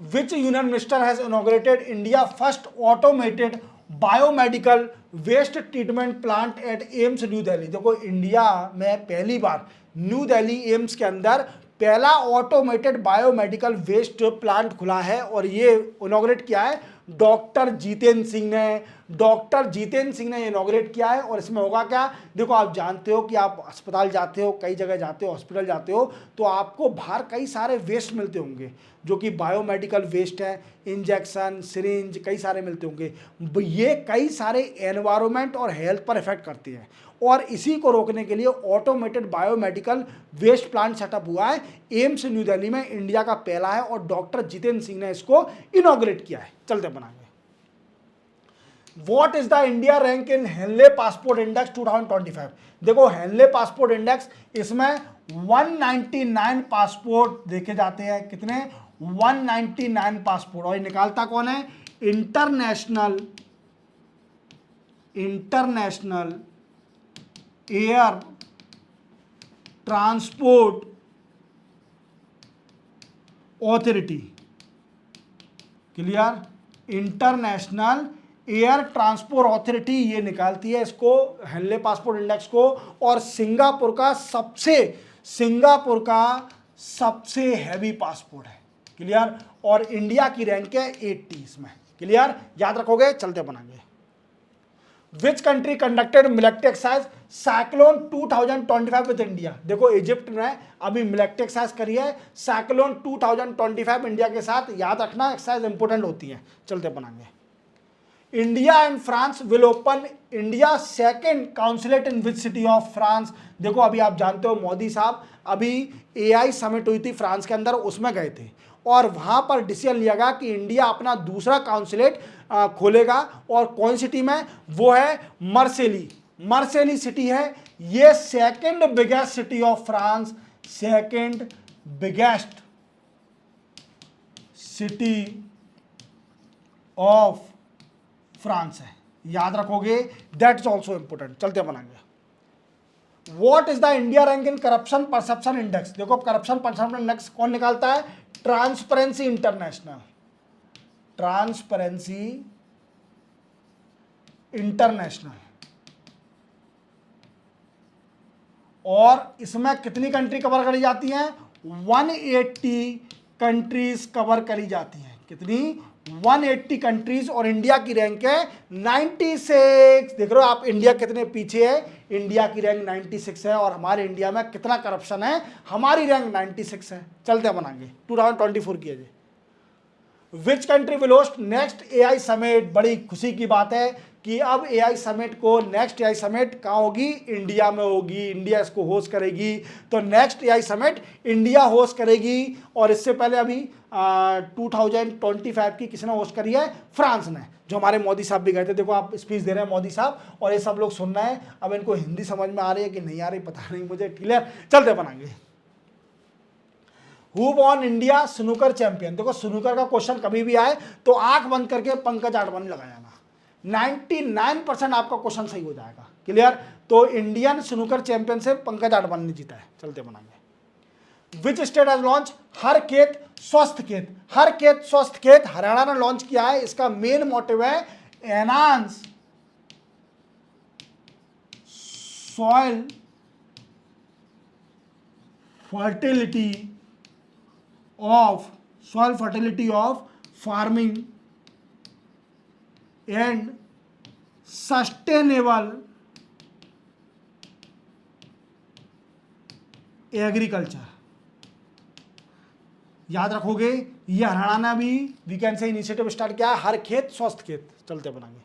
Which union minister has inaugurated India first automated biomedical waste treatment plant at AIIMS new Delhi. देखो इंडिया में पहली बार न्यू दिल्ली एम्स के अंदर पहला ऑटोमेटेड बायोमेडिकल वेस्ट प्लांट खुला है, और ये इनॉग्रेट किया है डॉक्टर जितेंद्र सिंह ने। डॉक्टर जितेंद्र सिंह ने इनॉग्रेट किया है। और इसमें होगा क्या, देखो आप जानते हो कि आप अस्पताल जाते हो, कई जगह जाते हो, हॉस्पिटल जाते हो, तो आपको बाहर कई सारे वेस्ट मिलते होंगे जो कि बायोमेडिकल वेस्ट है, इंजेक्शन, सिरिंज, कई सारे मिलते होंगे। ये कई सारे एनवायरनमेंट और हेल्थ पर इफेक्ट करते हैं, और इसी को रोकने के लिए automated biomedical waste plant setup हुआ है एम्स न्यू दिल्ली में। इंडिया का पहला है, और डॉक्टर जितेंद्र सिंह ने इसको इनॉग्रेट किया है। चलते बनाएंगे। What is the India rank in Henley passport index 2025। देखो हेनले पासपोर्ट इंडेक्स, इसमें 199 पासपोर्ट देखे जाते हैं। कितने? 199 पासपोर्ट। और ये निकालता कौन है? International air transport authority, clear. International air transport authority ये निकालती है इसको, हेनले पासपोर्ट इंडेक्स को। और सिंगापुर का सबसे हैवी पासपोर्ट है, क्लियर। और इंडिया की रैंक है 80 इसमें, क्लियर, याद रखोगे। चलते बनाएंगे। Which country conducted military exercise cyclone 2025 with India. देखो इजिप्ट ने अभी मिलिट्री एक्सरसाइज करी है साइक्लोन 2025 इंडिया के साथ। याद रखना, एक्सरसाइज इंपोर्टेंट होती है। चलते बनाएंगे। India and France will open India second consulate in which city of France. देखो अभी आप जानते हो मोदी साहब अभी एआई समिट हुई थी फ्रांस के अंदर, उसमें गए थे, और वहां पर डिसीजन लिया गया कि इंडिया अपना दूसरा काउंसिलेट खोलेगा। और कौन सिटी में? वो है मर्सेली सिटी है। ये second biggest city of France, second biggest city of France है, याद रखोगे। That is also important. चलते बनाएंगे। What is the India rank in corruption perception index. देखो करप्शन परसेप्शन इंडेक्स कौन निकालता है? Transparency international. और इसमें कितनी कंट्री कवर करी जाती हैं? 180 कंट्रीज कवर करी जाती हैं। कितनी? 180 कंट्रीज। और इंडिया की रैंक है 96। देख रहे हो आप इंडिया कितने पीछे है? इंडिया की रैंक 96 है। और हमारे इंडिया में कितना करप्शन है? हमारी रैंक 96 है। चलते हैं बनाएंगे 2024 की है। Which country will host next AI summit. बड़ी खुशी की बात है कि अब एआई समिट को, नेक्स्ट एआई समिट कहाँ होगी, इंडिया में होगी। इंडिया इसको होस्ट करेगी। तो next AI summit India host करेगी। और इससे पहले अभी 2025 की किसने होस्ट करी है, फ्रांस ने, जो हमारे मोदी साहब भी गए थे। देखो आप स्पीच दे रहे हैं मोदी साहब और ये सब लोग सुन रहे हैं। अब इनको हिंदी समझ में आ रही है कि नहीं आ रही पता नहीं मुझे, क्लियर। चलते बनाएंगे। Who won India snooker champion. देखो स्नूकर का क्वेश्चन कभी भी आए तो आंख बंद करके पंकज आडवाणी लगा जाना, 99% आपका क्वेश्चन सही हो जाएगा, क्लियर। तो Indian snooker championship Pankaj Advani ने जीता है। चलते बनाएंगे। विच स्टेट हैज लॉन्च हर खेत स्वस्थ खेत। हर खेत स्वस्थ खेत हरियाणा ने लॉन्च किया है। इसका मेन मोटिव है enhance soil fertility of farming and sustainable agriculture. याद रखोगे, ये हरियाणा भी वीकेंड से इनिशिएटिव स्टार्ट किया है, हर खेत स्वस्थ खेत। चलते बनाएंगे।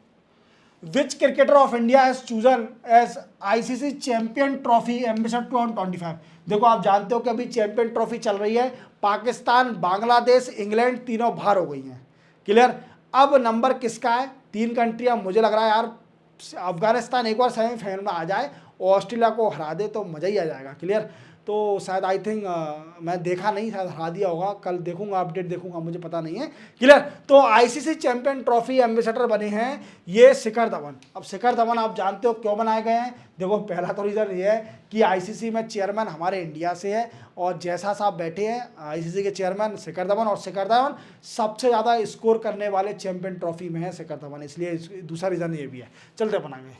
Which cricketer of India has chosen as ICC champion trophy ambassador 2025। देखो आप जानते हो कि अभी चैंपियन ट्रॉफी चल रही है, पाकिस्तान, बांग्लादेश, इंग्लैंड तीनों बाहर हो गई हैं, क्लियर। अब नंबर किसका है, 3 कंट्रियां। मुझे लग रहा है यार अफगानिस्तान एक बार सेमीफाइनल में आ जाए, ऑस्ट्रेलिया को हरा दे तो मज़ा ही आ जाएगा, क्लियर। तो शायद आई थिंक मैं देखा नहीं, शायद हरा दिया होगा, कल देखूंगा, अपडेट देखूंगा, मुझे पता नहीं है, क्लियर। तो आईसीसी चैंपियन ट्रॉफी एम्बेसडर बने हैं ये शिखर धवन। अब शिखर धवन आप जानते हो क्यों बनाए गए हैं। देखो पहला तो रीज़न ये है कि आईसीसी में चेयरमैन हमारे इंडिया से है और जैसा साहब बैठे हैं आईसीसी के चेयरमैन शिखर धवन, और शिखर धवन सबसे ज़्यादा स्कोर करने वाले चैंपियन ट्रॉफी में है शिखर धवन, इसलिए दूसरा रीज़न ये भी है। चलते बनाएंगे।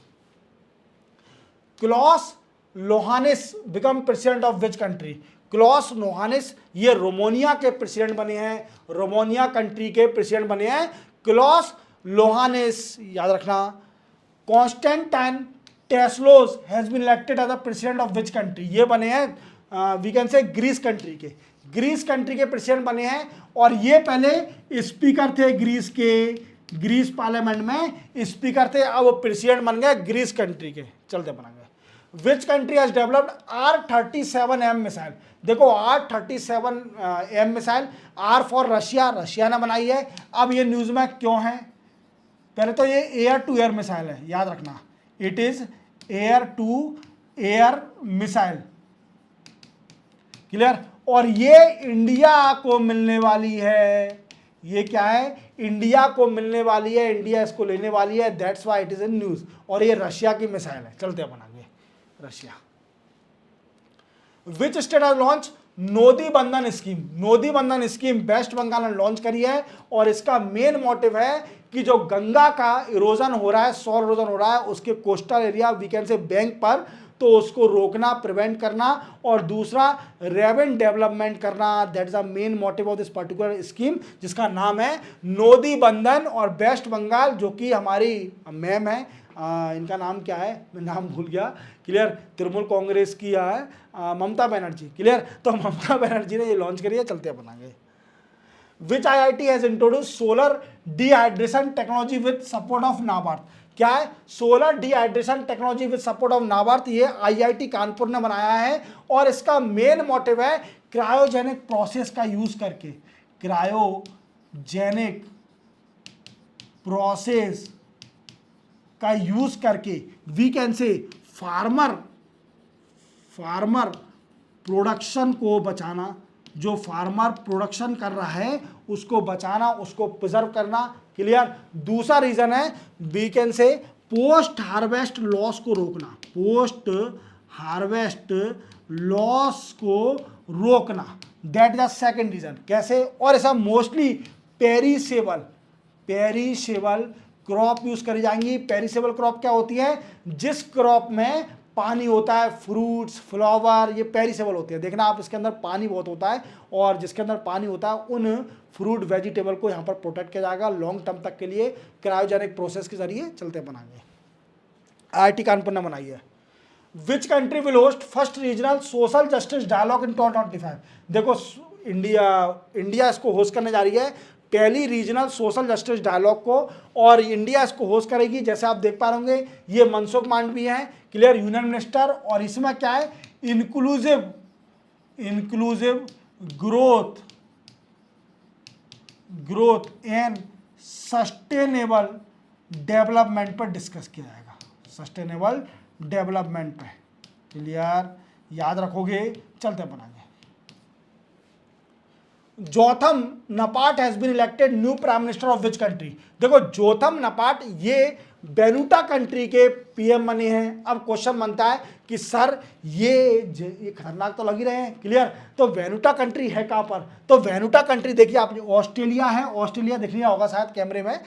Klaus Iohannis become president of which country. Klaus Iohannis ये रोमानिया के प्रेसिडेंट बने हैं, रोमानिया कंट्री के प्रेसिडेंट बने हैं क्लॉस लोहानिस, याद रखना। Constantine Tasoulas has been elected as the president of which country. ये बने हैं we can say Greece country के, ग्रीस कंट्री के प्रेसिडेंट बने हैं। और ये पहले स्पीकर थे ग्रीस के, ग्रीस पार्लियामेंट में स्पीकर थे, अब वो प्रेसिडेंट बन गए ग्रीस कंट्री के। चलते बनाएंगे। Which country has developed R-37M missile. देखो R-37M missile, R for Russia, Russia ने बनाई है। अब ये न्यूज में क्यों है, पहले तो ये एयर टू एयर मिसाइल है, याद रखना, it is air to air missile, clear. और ये इंडिया को मिलने वाली है, ये क्या है, इंडिया को मिलने वाली है, इंडिया इसको लेने वाली है, that's why it is in news. और ये रशिया की मिसाइल है। चलते बनाएंगे। Russia. Which state has launch Nodi Bandhan scheme. नोदी Bandhan scheme waste Bengal ने लॉन्च करी है और इसका मेन मोटिव है कि जो गंगा का इरोजन हो रहा है, सॉइल इरोजन हो रहा है, उसके कोस्टल एरिया वीकेंड से बैंक पर, तो उसको रोकना, प्रिवेंट करना, और दूसरा रेवेन डेवलपमेंट करना। That is the main motive of this particular scheme, जिसका नाम है नोदी बंधन। और वेस्ट बंगाल जो कि हमारी मैम है, इनका नाम क्या है, मैं नाम भूल गया, क्लियर, तृणमूल कांग्रेस की है ममता बनर्जी, क्लियर। तो ममता बनर्जी ने ये लॉन्च करी है। चलते बनाएंगे। Which IIT has introduce solar dehydration technology with support of NABARD. क्या है, solar dehydration technology with support of NABARD, ये IIT कानपुर ने बनाया है। और इसका मेन मोटिव है क्रायोजेनिक प्रोसेस का यूज करके, क्रायोजेनिक प्रोसेस का यूज करके we can say farmer production को बचाना, जो फार्मर प्रोडक्शन कर रहा है उसको बचाना, उसको प्रिजर्व करना, क्लियर। दूसरा रीजन है we can say post harvest loss को रोकना, पोस्ट हार्वेस्ट लॉस को रोकना, that is the second reason. कैसे, और ऐसा मोस्टली पेरिसेबल क्रॉप यूज करी जाएंगी। पेरिसेबल क्रॉप क्या होती है, जिस क्रॉप में पानी होता है, फ्रूट्स, फ्लावर, ये पेरिसेबल होते हैं। देखना आप, इसके अंदर पानी बहुत होता है, और जिसके अंदर पानी होता है उन फ्रूट वेजिटेबल को यहाँ पर प्रोटेक्ट किया जाएगा लॉन्ग टर्म तक के लिए क्रायोजेनिक प्रोसेस के जरिए। चलते बनाएंगे। IIT कानपुर ने बनाई है। Which country will host first regional social justice dialogue in 2025। देखो इंडिया इसको होस्ट करने जा रही है पहली रीजनल सोशल जस्टिस डायलॉग को, और इंडिया इसको होस्ट करेगी। जैसे आप देख पा रहे होंगे ये मनसुख मांडविया है, क्लियर, यूनियन मिनिस्टर, और इसमें क्या है, inclusive growth and sustainable development पर डिस्कस किया जाएगा, सस्टेनेबल डेवलपमेंट पे, क्लियर, याद रखोगे, चलते बनाएंगे। Jotham Napat has been elected new prime minister of which country. देखो जोथम नपाट ये वेनुटा कंट्री के पीएम बने हैं। अब क्वेश्चन बनता है कि सर ये खतरनाक तो लग ही रहे हैं, क्लियर, तो वेनुटा कंट्री है कहां पर? तो वेनुटा कंट्री देखिए आपने, ऑस्ट्रेलिया है, ऑस्ट्रेलिया दिख लिया होगा शायद कैमरे में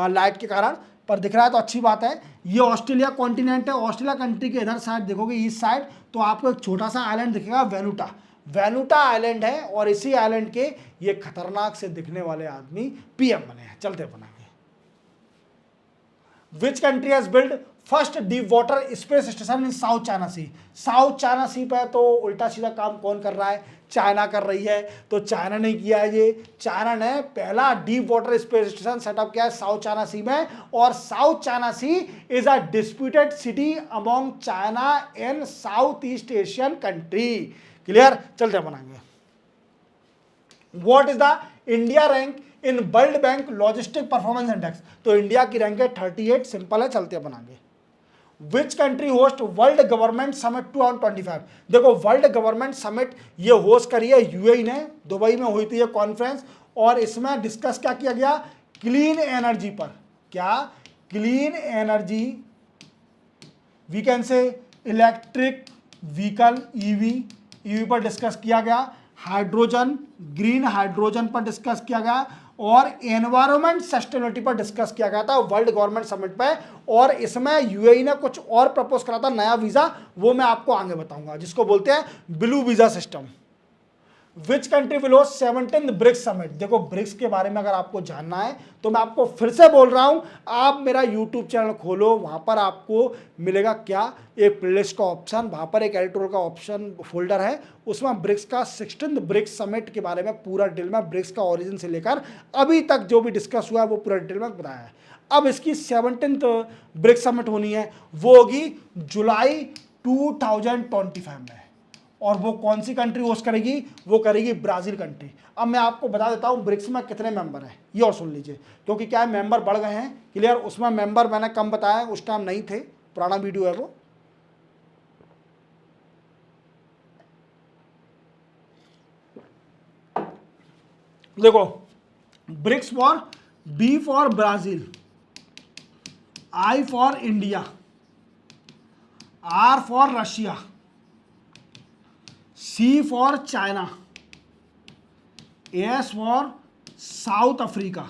लाइट के कारण, पर दिख रहा है तो अच्छी बात है। ये ऑस्ट्रेलिया कॉन्टिनेंट है, ऑस्ट्रेलिया कंट्री के इधर साइड देखोगे ईस्ट साइड, तो आपको एक छोटा सा आइलैंड दिखेगा वेनुटा आइलैंड है, और इसी आइलैंड के ये खतरनाक से दिखने वाले आदमी पीएम बने हैं। चलते बनाएंगे। Which country has build first deep water space station in South China Sea. South China Sea पे तो उल्टा सीधा काम कौन कर रहा है? चाइना कर रही है। तो चाइना ने किया है, ये चाइना ने पहला deep water space station setup किया है साउथ चाइना सी में, और South China Sea is a disputed city among China and South East Asian country, clear, चलते बनाएंगे। What is the India rank in World Bank logistic performance index. तो India की rank है 38, simple है, चलते बनाएंगे। Which country host World Government Summit 2025। देखो World Government Summit ये होस्ट करी है यूएई ने, दुबई में हुई थी ये कॉन्फ्रेंस, और इसमें डिस्कस क्या किया गया? क्लीन एनर्जी पर। क्या? Clean energy, we can say electric vehicle, EV पर डिस्कस किया गया, हाइड्रोजन, ग्रीन हाइड्रोजन पर डिस्कस किया गया, और एनवायरमेंट सस्टेनेबिलिटी पर डिस्कस किया गया था वर्ल्ड गवर्नमेंट समिट पे। और इसमें यूएई ने कुछ और प्रपोज करा था, नया वीजा, वो मैं आपको आगे बताऊंगा, जिसको बोलते हैं blue visa system. Which country will host 17th BRICS summit. देखो ब्रिक्स के बारे में अगर आपको जानना है तो मैं आपको फिर से बोल रहा हूं, आप मेरा यूट्यूब चैनल खोलो, वहां पर आपको मिलेगा क्या? एक प्लेलिस्ट का ऑप्शन, वहां पर एक एडिटोरियल का ऑप्शन फोल्डर है, उसमें ब्रिक्स का 16th ब्रिक्स समिट के बारे में पूरा डिटेल में, ब्रिक्स का ओरिजिन से लेकर अभी तक जो भी डिस्कस हुआ है वो पूरा डिटेल में बताया है। अब इसकी 17th ब्रिक्स समिट होनी है, वो होगी जुलाई 2025 में, और वो कौन सी कंट्री होस्ट करेगी? वो करेगी ब्राजील कंट्री। अब मैं आपको बता देता हूं ब्रिक्स में कितने मेंबर हैं, ये और सुन लीजिए, क्योंकि क्या है मेंबर बढ़ गए हैं, क्लियर, उसमें मेंबर मैंने कम बताया, उस टाइम नहीं थे, पुराना वीडियो है वो। देखो BRICS for B for Brazil, I for India, R for Russia, C for China, S for South Africa,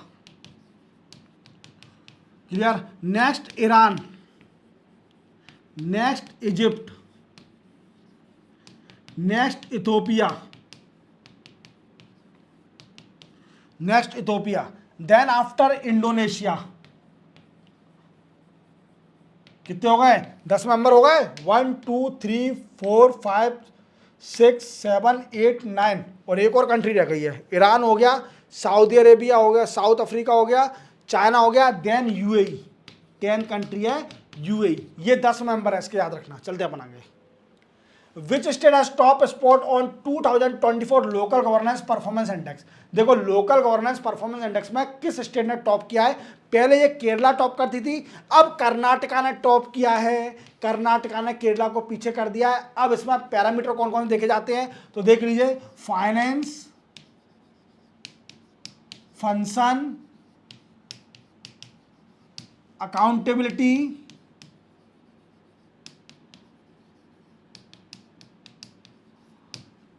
clear, next Iran, next Egypt, next Ethiopia, then after Indonesia। कितने हो गए? 10 मेंबर हो गए, 1 2 3 4 5 6 7 8 9, और एक और कंट्री रह गई है, ईरान हो गया, सऊदी अरेबिया हो गया, साउथ अफ्रीका हो गया, चाइना हो गया, देन यूएई, 10 कंट्री है यूएई, ये 10 मेंबर है, इसके याद रखना। चलते अपनाएंगे। Which state has top spot on 2024 local governance performance index. देखो लोकल गवर्नेंस परफॉर्मेंस इंडेक्स में किस स्टेट ने टॉप किया है? पहले ये केरला टॉप करती थी, अब कर्नाटका ने टॉप किया है, कर्नाटका ने केरला को पीछे कर दिया है। अब इसमें पैरामीटर कौन कौन देखे जाते हैं तो देख लीजिए, finance, function, accountability,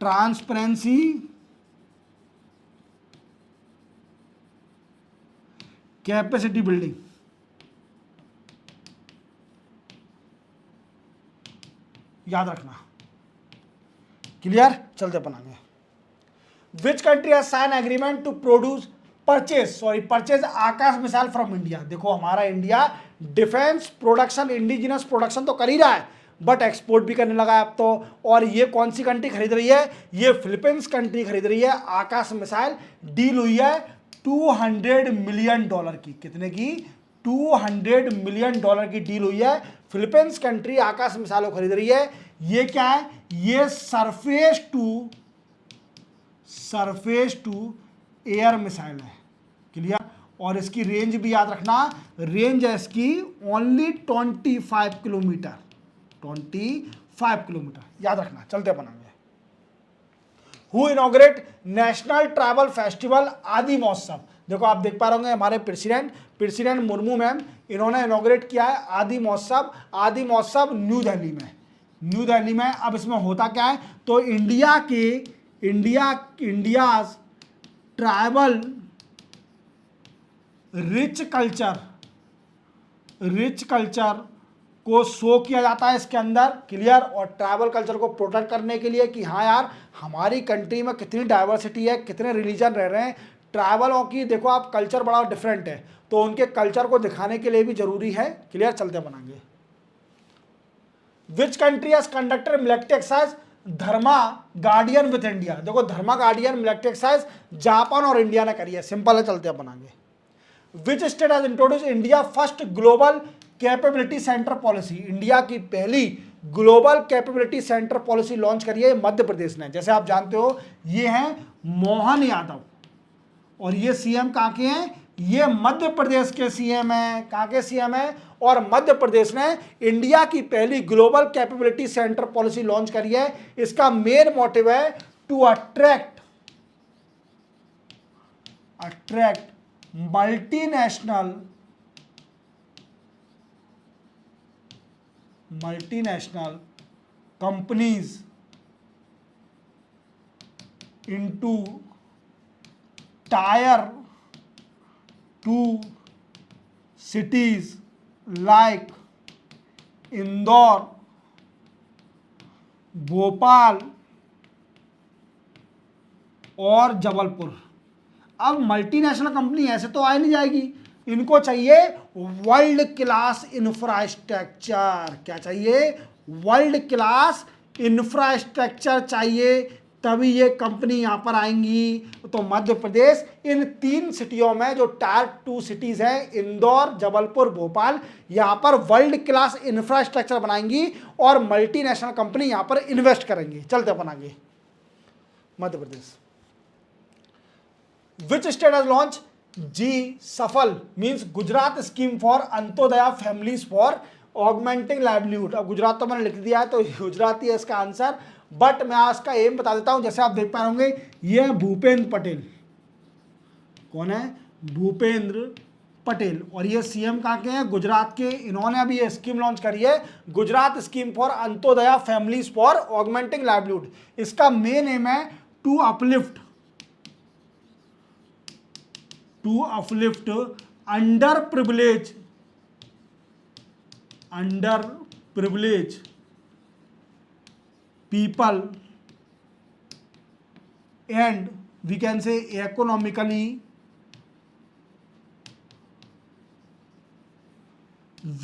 transparency, capacity building. याद रखना, क्लियर। चलते बनाएंगे। Which country has sign agreement to purchase Akash missile from India. देखो हमारा India defence production, indigenous production तो कर ही रहा है, बट एक्सपोर्ट भी करने लगा है अब तो। और ये कौन सी कंट्री खरीद रही है? ये फिलीपींस कंट्री खरीद रही है। आकाश मिसाइल डील हुई है $200 मिलियन की, कितने की? $200 मिलियन की डील हुई है। फिलीपींस कंट्री आकाश मिसाइलों खरीद रही है। ये क्या है? ये सरफेस टू एयर मिसाइल है। क्लियर? और इसकी रेंज भी याद रखना, रेंज है इसकी ओनली 25 किलोमीटर, 25 किलोमीटर, याद रखना। चलते बनाएंगे। Who inaugurate national tribal festival आदि महोत्सव। देखो आप देख पा रहे होंगे हमारे प्रेसिडेंट मुर्मू मैम, इन्होंने इनॉग्रेट किया है आदि महोत्सव। आदि महोत्सव न्यू दिल्ली में। अब इसमें होता क्या है? तो इंडियाज ट्राइबल रिच कल्चर को शो किया जाता है इसके अंदर। क्लियर? और ट्राइबल कल्चर को प्रोटेक्ट करने के लिए कि हाँ यार हमारी कंट्री में कितनी डाइवर्सिटी है, कितने रिलीजन रह रहे हैं। ट्राइबलों की देखो आप कल्चर बड़ा डिफरेंट है, तो उनके कल्चर को दिखाने के लिए भी जरूरी है। क्लियर? चलते बनाएंगे। Which country has conducted military exercise Dharma guardian with India. देखो धर्मा गार्डियन मिलिट्री एक्सरसाइज जापान और इंडिया ने करी है। सिंपल है, चलते बनाएंगे। Which state has introduce India first global capability centre policy. India की पहली global capability centre policy launch करी है मध्य प्रदेश ने। जैसे आप जानते हो ये हैं मोहन यादव, और ये सीएम कहाँ के हैं? ये मध्य प्रदेश के सीएम हैं। कहाँ के सीएम हैं? और मध्य प्रदेश ने इंडिया की पहली global capability centre policy launch करी है। इसका मेन मोटिव है to attract multinational companies into tier 2 cities like Indore, Bhopal और जबलपुर। अब मल्टीनेशनल कंपनी ऐसे तो आ नहीं जाएगी, इनको चाहिए वर्ल्ड क्लास इंफ्रास्ट्रक्चर। क्या चाहिए? वर्ल्ड क्लास इंफ्रास्ट्रक्चर चाहिए, तभी ये कंपनी यहां पर आएंगी। तो मध्य प्रदेश इन 3 सिटियों में जो टायर 2 सिटीज हैं इंदौर, जबलपुर, भोपाल, यहां पर वर्ल्ड क्लास इंफ्रास्ट्रक्चर बनाएंगी और मल्टीनेशनल कंपनी यहां पर इन्वेस्ट करेंगी। चलते अपन आगे। मध्य प्रदेश। विच स्टेट हैज लॉन्च जी सफल means Gujarat scheme for Antyodaya families for augmenting livelihood. अब गुजरात तो मैंने लिख दिया है तो गुजरात ही है इसका आंसर, बट मैं आज का एम बता देता हूं। जैसे आप देख पा होंगे ये भूपेंद्र पटेल। कौन है? भूपेंद्र पटेल। और ये सीएम कहाँ के हैं? गुजरात के। इन्होंने अभी ये स्कीम लॉन्च करी है, Gujarat scheme for Antyodaya families for augmenting livelihood. इसका मेन एम है to uplift under privilege people and we can say economically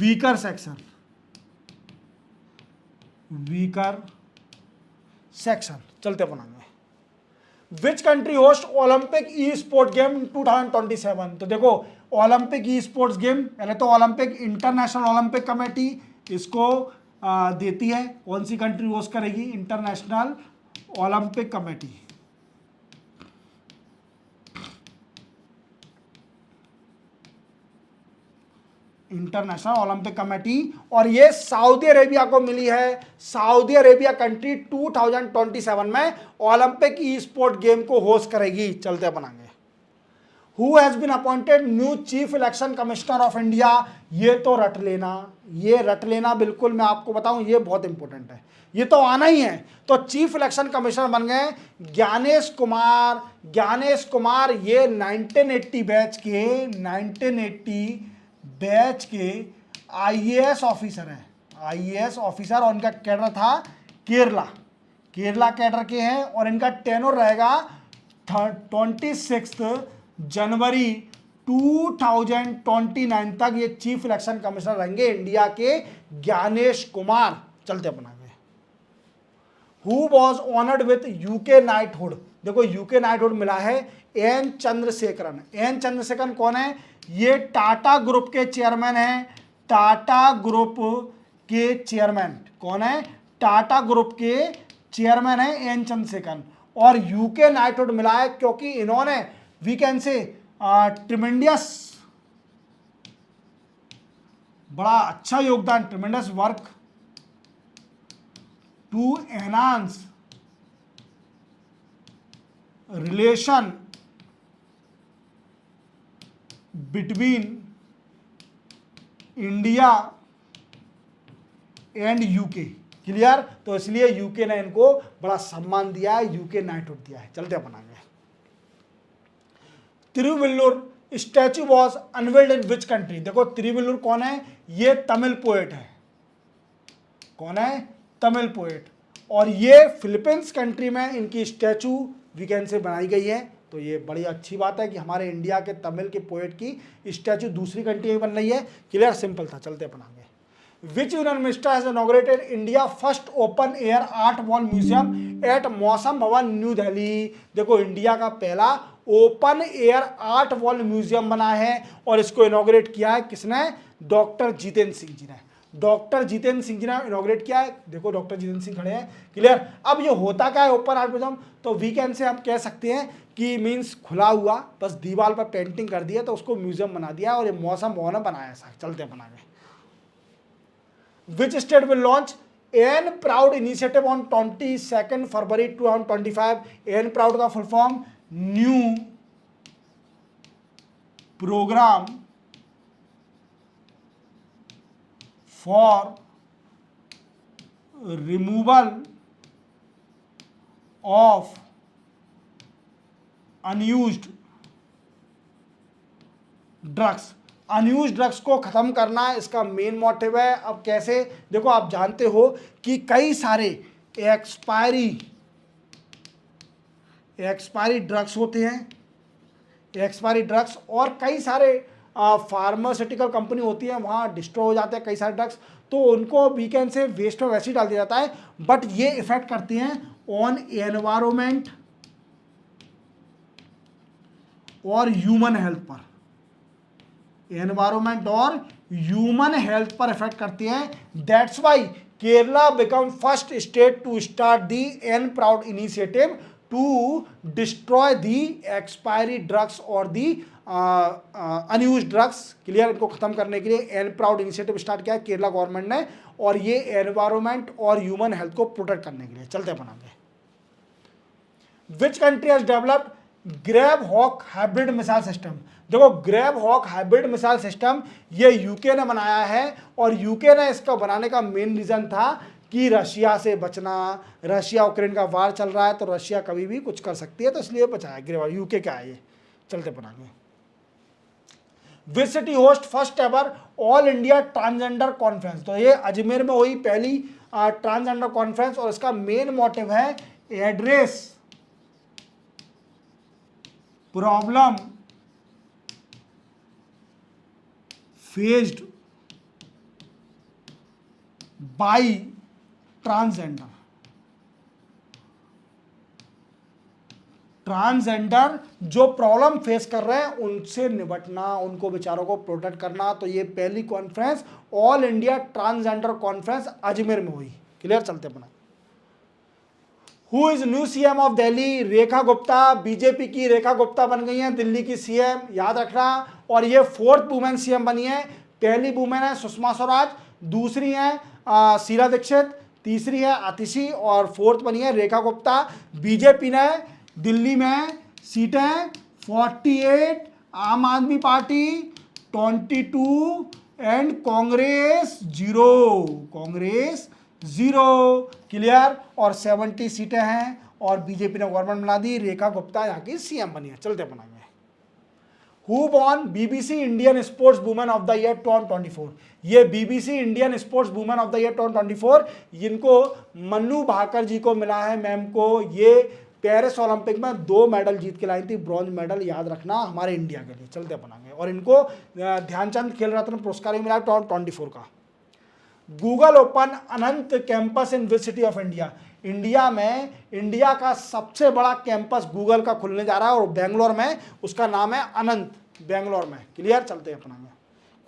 weaker section। चलते बनाएंगे। Which country host Olympic e sport game 2027। तो देखो ओलंपिक ई स्पोर्ट्स गेम पहले तो Olympic international Olympic committee इसको देती है। कौन सी कंट्री होस्ट करेगी? International Olympic committee. International Olympic committee, और ये सऊदी अरेबिया को मिली है। सऊदी अरेबिया कंट्री 2027 में ओलंपिक ई स्पोर्ट गेम को होस्ट करेगी। चलते बनाएंगे। Who has been appointed new chief election commissioner of India. ये तो रट लेना बिल्कुल, मैं आपको बताऊं ये बहुत इंपॉर्टेंट है, ये तो आना ही है। तो चीफ इलेक्शन कमिश्नर बन गए ज्ञानेश कुमार। ये 1980 बैच के आईएएस ऑफिसर हैं। और उनका कैडर था केरला कैडर के हैं, और इनका टेनोर रहेगा 26 जनवरी 2029 तक। ये चीफ इलेक्शन कमिश्नर रहेंगे इंडिया के ज्ञानेश कुमार। चलते अपना who was honoured with UK knighthood, देखो यूके नाइटहुड मिला है एन चंद्रशेखरन। एन चंद्रशेखरन कौन है? ये टाटा ग्रुप के चेयरमैन हैं। टाटा ग्रुप के चेयरमैन कौन है? टाटा ग्रुप के चेयरमैन है एन चंद्रशेखरन। और यूके नाइटहुड मिला है क्योंकि इन्होंने वी कैन से ट्रिमेंडियस, बड़ा अच्छा योगदान, tremendous work to enhance relation between India and UK. Clear? तो इसलिए यूके ने इनको बड़ा सम्मान दिया है, यूके नाइटहुड दिया है। चलते अपन आगे। Tiruvallur statue was unveiled in which country? देखो तिरुवल्लुर कौन है? ये तमिल पोएट है। कौन है? तमिल पोएट। और ये फिलीपींस कंट्री में इनकी स्टैचू वीकेंड से बनाई गई है। तो ये बड़ी अच्छी बात है कि हमारे इंडिया के तमिल के पोएट की स्टैचू दूसरी कंट्री में बन रही है। क्लियर? सिंपल था। चलते अपन आगे। Which union minister has inaugurated India first open air art wall museum at Mausam Bhawan new Delhi? देखो इंडिया का पहला open air art wall museum बना है और इसको इनॉग्रेट किया है किसने? डॉक्टर जितेंद्र सिंह जी ने। डॉक्टर जितेंद्र सिंह जी ने इनॉग्रेट किया है। देखो डॉक्टर जितेंद्र सिंह खड़े हैं। क्लियर? अब ये होता क्या है ओपन आर्ट म्यूजियम? तो वीकेंड से हम कह सकते हैं कि मीन्स खुला हुआ, बस दीवार पर पेंटिंग कर दिया तो उसको म्यूजियम बना दिया और ये मौसम भवन में बनाया ऐसा। चलते बना गए। Which state will launch N Proud initiative on 22nd February 2025? N Proud का full form new programme for removal of unused drugs. Unused drugs को खत्म करना है इसका मेन मोटिव है। अब कैसे? देखो आप जानते हो कि कई सारे एक्सपायरी ड्रग्स होते हैं, एक्सपायरी ड्रग्स, और कई सारे फार्मास्यूटिकल कंपनी होती है, वहाँ डिस्ट्रॉय हो जाते हैं कई सारे ड्रग्स, तो उनको वीकेंड से वेस्ट में वैसे ही डाल दिया जाता है। बट ये इफेक्ट करती हैं ऑन एनवायरमेंट और ह्यूमन हेल्थ पर। एनवायरमेंट और ह्यूमन हेल्थ पर इफेक्ट करती हैं। That's why Kerala become first state to start the N proud initiative to destroy the expiry drugs और दी अनयूज ड्रग्स। क्लियर? इनको खत्म करने के लिए एन प्राउड इनिशिएटिव स्टार्ट किया है केरला गवर्नमेंट ने, और ये एनवायरमेंट और ह्यूमन हेल्थ को प्रोटेक्ट करने के लिए। चलते बनाएंगे। Which country has developed Gravehawk hybrid missile system? देखो Gravehawk hybrid missile system ये यूके ने बनाया है, और यूके ने इसका बनाने का मेन रीजन था कि रशिया से बचना। रशिया यूक्रेन का वार चल रहा है तो रशिया कभी भी कुछ कर सकती है, तो इसलिए बचाया ग्रैब। यूके का है ये। चलते बनाएंगे। Which city host first ever all India transgender conference? तो ये अजमेर में हुई पहली ट्रांसजेंडर कॉन्फ्रेंस, और इसका मेन मोटिव है address problem faced by transgender. Transgender जो प्रॉब्लम फेस कर रहे हैं उनसे निपटना, उनको बेचारों को प्रोटेक्ट करना। तो ये पहली conference all India transgender conference Ajmer में हुई। क्लियर? चलते बना। Who is new CM of Delhi? Rekha Gupta. BJP की रेखा गुप्ता बन गई हैं दिल्ली की सीएम, याद रखना। और ये 4th वुमेन सीएम बनी है। पहली वुमेन है सुषमा स्वराज, दूसरी है शीला दीक्षित, तीसरी है आतिशी, और 4th बनी है रेखा गुप्ता। बीजेपी ने दिल्ली में सीटें 48, आम आदमी party 22 and Congress 0। Congress 0। Clear? और 70 सीटें हैं, और बीजेपी ने गवर्नमेंट बना दी। रेखा गुप्ता यहाँ की सीएम बनी है। चलते बनाएंगे। Who won BBC Indian sports women of the year 2024? ये BBC Indian sports women of the year 2024 इनको मन्नू भाकर जी को मिला है, मैम को। ये पेरिस ओलंपिक में 2 मेडल जीत के लाई थी, ब्रॉन्ज मेडल, याद रखना, हमारे इंडिया के लिए। चलते बनाएंगे। और इनको ध्यानचंद खेल रत्न पुरस्कार भी मिला 2024 का। Google open Anant campus in which city of India? India का सबसे बड़ा कैंपस गूगल का खुलने जा रहा है और बेंगलोर में, उसका नाम है अनंत, बेंगलोर में। क्लियर, चलते हैं अपना में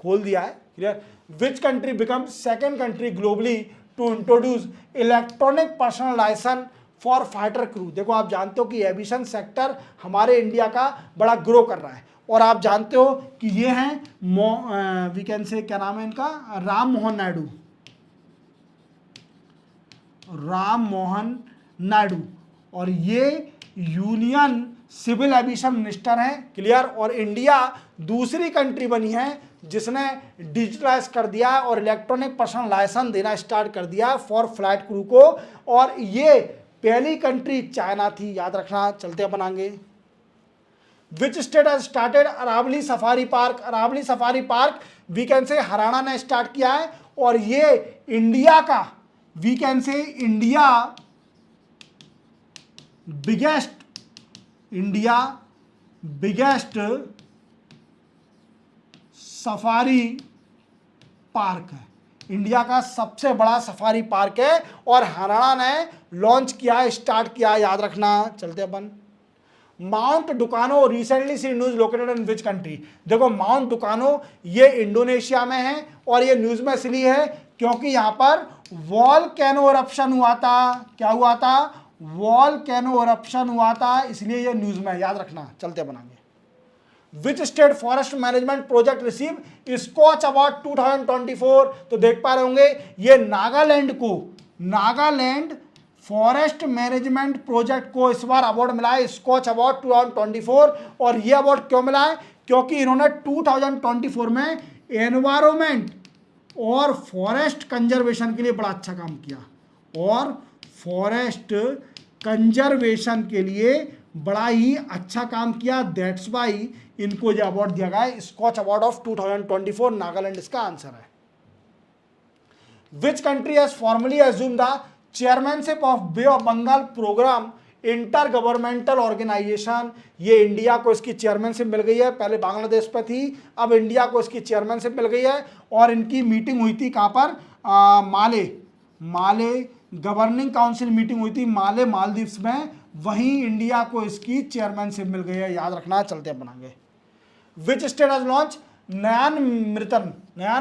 खोल दिया है। Clear. Which country become second country globally to introduce electronic personal licence for fighter crew. देखो आप जानते हो कि एविएशन सेक्टर हमारे इंडिया का बड़ा ग्रो कर रहा है, और आप जानते हो कि ये हैं वी कैन से, क्या नाम है इनका, राम मोहन नायडू, और ये यूनियन सिविल एविएशन मिनिस्टर हैं। क्लियर। और इंडिया दूसरी कंट्री बनी है जिसने डिजिटलाइज कर दिया और इलेक्ट्रॉनिक पर्सनल लाइसेंस देना स्टार्ट कर दिया फॉर फ्लाइट क्रू को, और ये पहली कंट्री चाइना थी, याद रखना। चलते अपन आगे। Which state has started Aravalli safari park. Aravalli safari park we can say Haryana ने स्टार्ट किया है, और ये इंडिया का, we can say India biggest safari park है। इंडिया का सबसे बड़ा सफारी पार्क है, और हरियाणा ने लॉन्च किया, स्टार्ट किया, याद रखना। चलते अपन। Mount Dukono recently see news located in which country. देखो माउंट डुकानो ये इंडोनेशिया में है, और ये न्यूज में इसलिए है क्योंकि यहां पर वॉल्केनो इरप्शन हुआ था। क्या हुआ था? वॉल्केनो इरप्शन हुआ था, इसलिए ये न्यूज में, याद रखना। चलते बनाएंगे। Which state forest management project receive Skoch award 2024। तो देख पा रहे होंगे ये नागालैंड फॉरेस्ट मैनेजमेंट प्रोजेक्ट को इस बार अवार्ड मिला है, स्कॉच अवार्ड 2024। और ये अवार्ड क्यों मिला है? क्योंकि इन्होंने 2024 में एनवायरमेंट और फॉरेस्ट कंजर्वेशन के लिए बड़ा अच्छा काम किया, और फॉरेस्ट कंजर्वेशन के लिए बड़ा ही अच्छा काम किया। दैट्स वाई इनको जो अवार्ड दिया गया है, स्कॉच अवार्ड ऑफ 2024, नागालैंड इसका आंसर है। Which country has formally assume the chairmanship of Bay of Bengal programme inter governmental organisation. ये इंडिया को इसकी चेयरमैनशिप मिल गई है, पहले बांग्लादेश पे थी, अब इंडिया को इसकी चेयरमैनशिप मिल गई है, और इनकी मीटिंग हुई थी कहाँ पर? माले गवर्निंग काउंसिल मीटिंग हुई थी माले मालदीव्स में, वहीं इंडिया को इसकी चेयरमैनशिप मिल गई है, याद रखना। चलते हैं बनाएंगे। विच स्टेट हैज लॉन्च नयन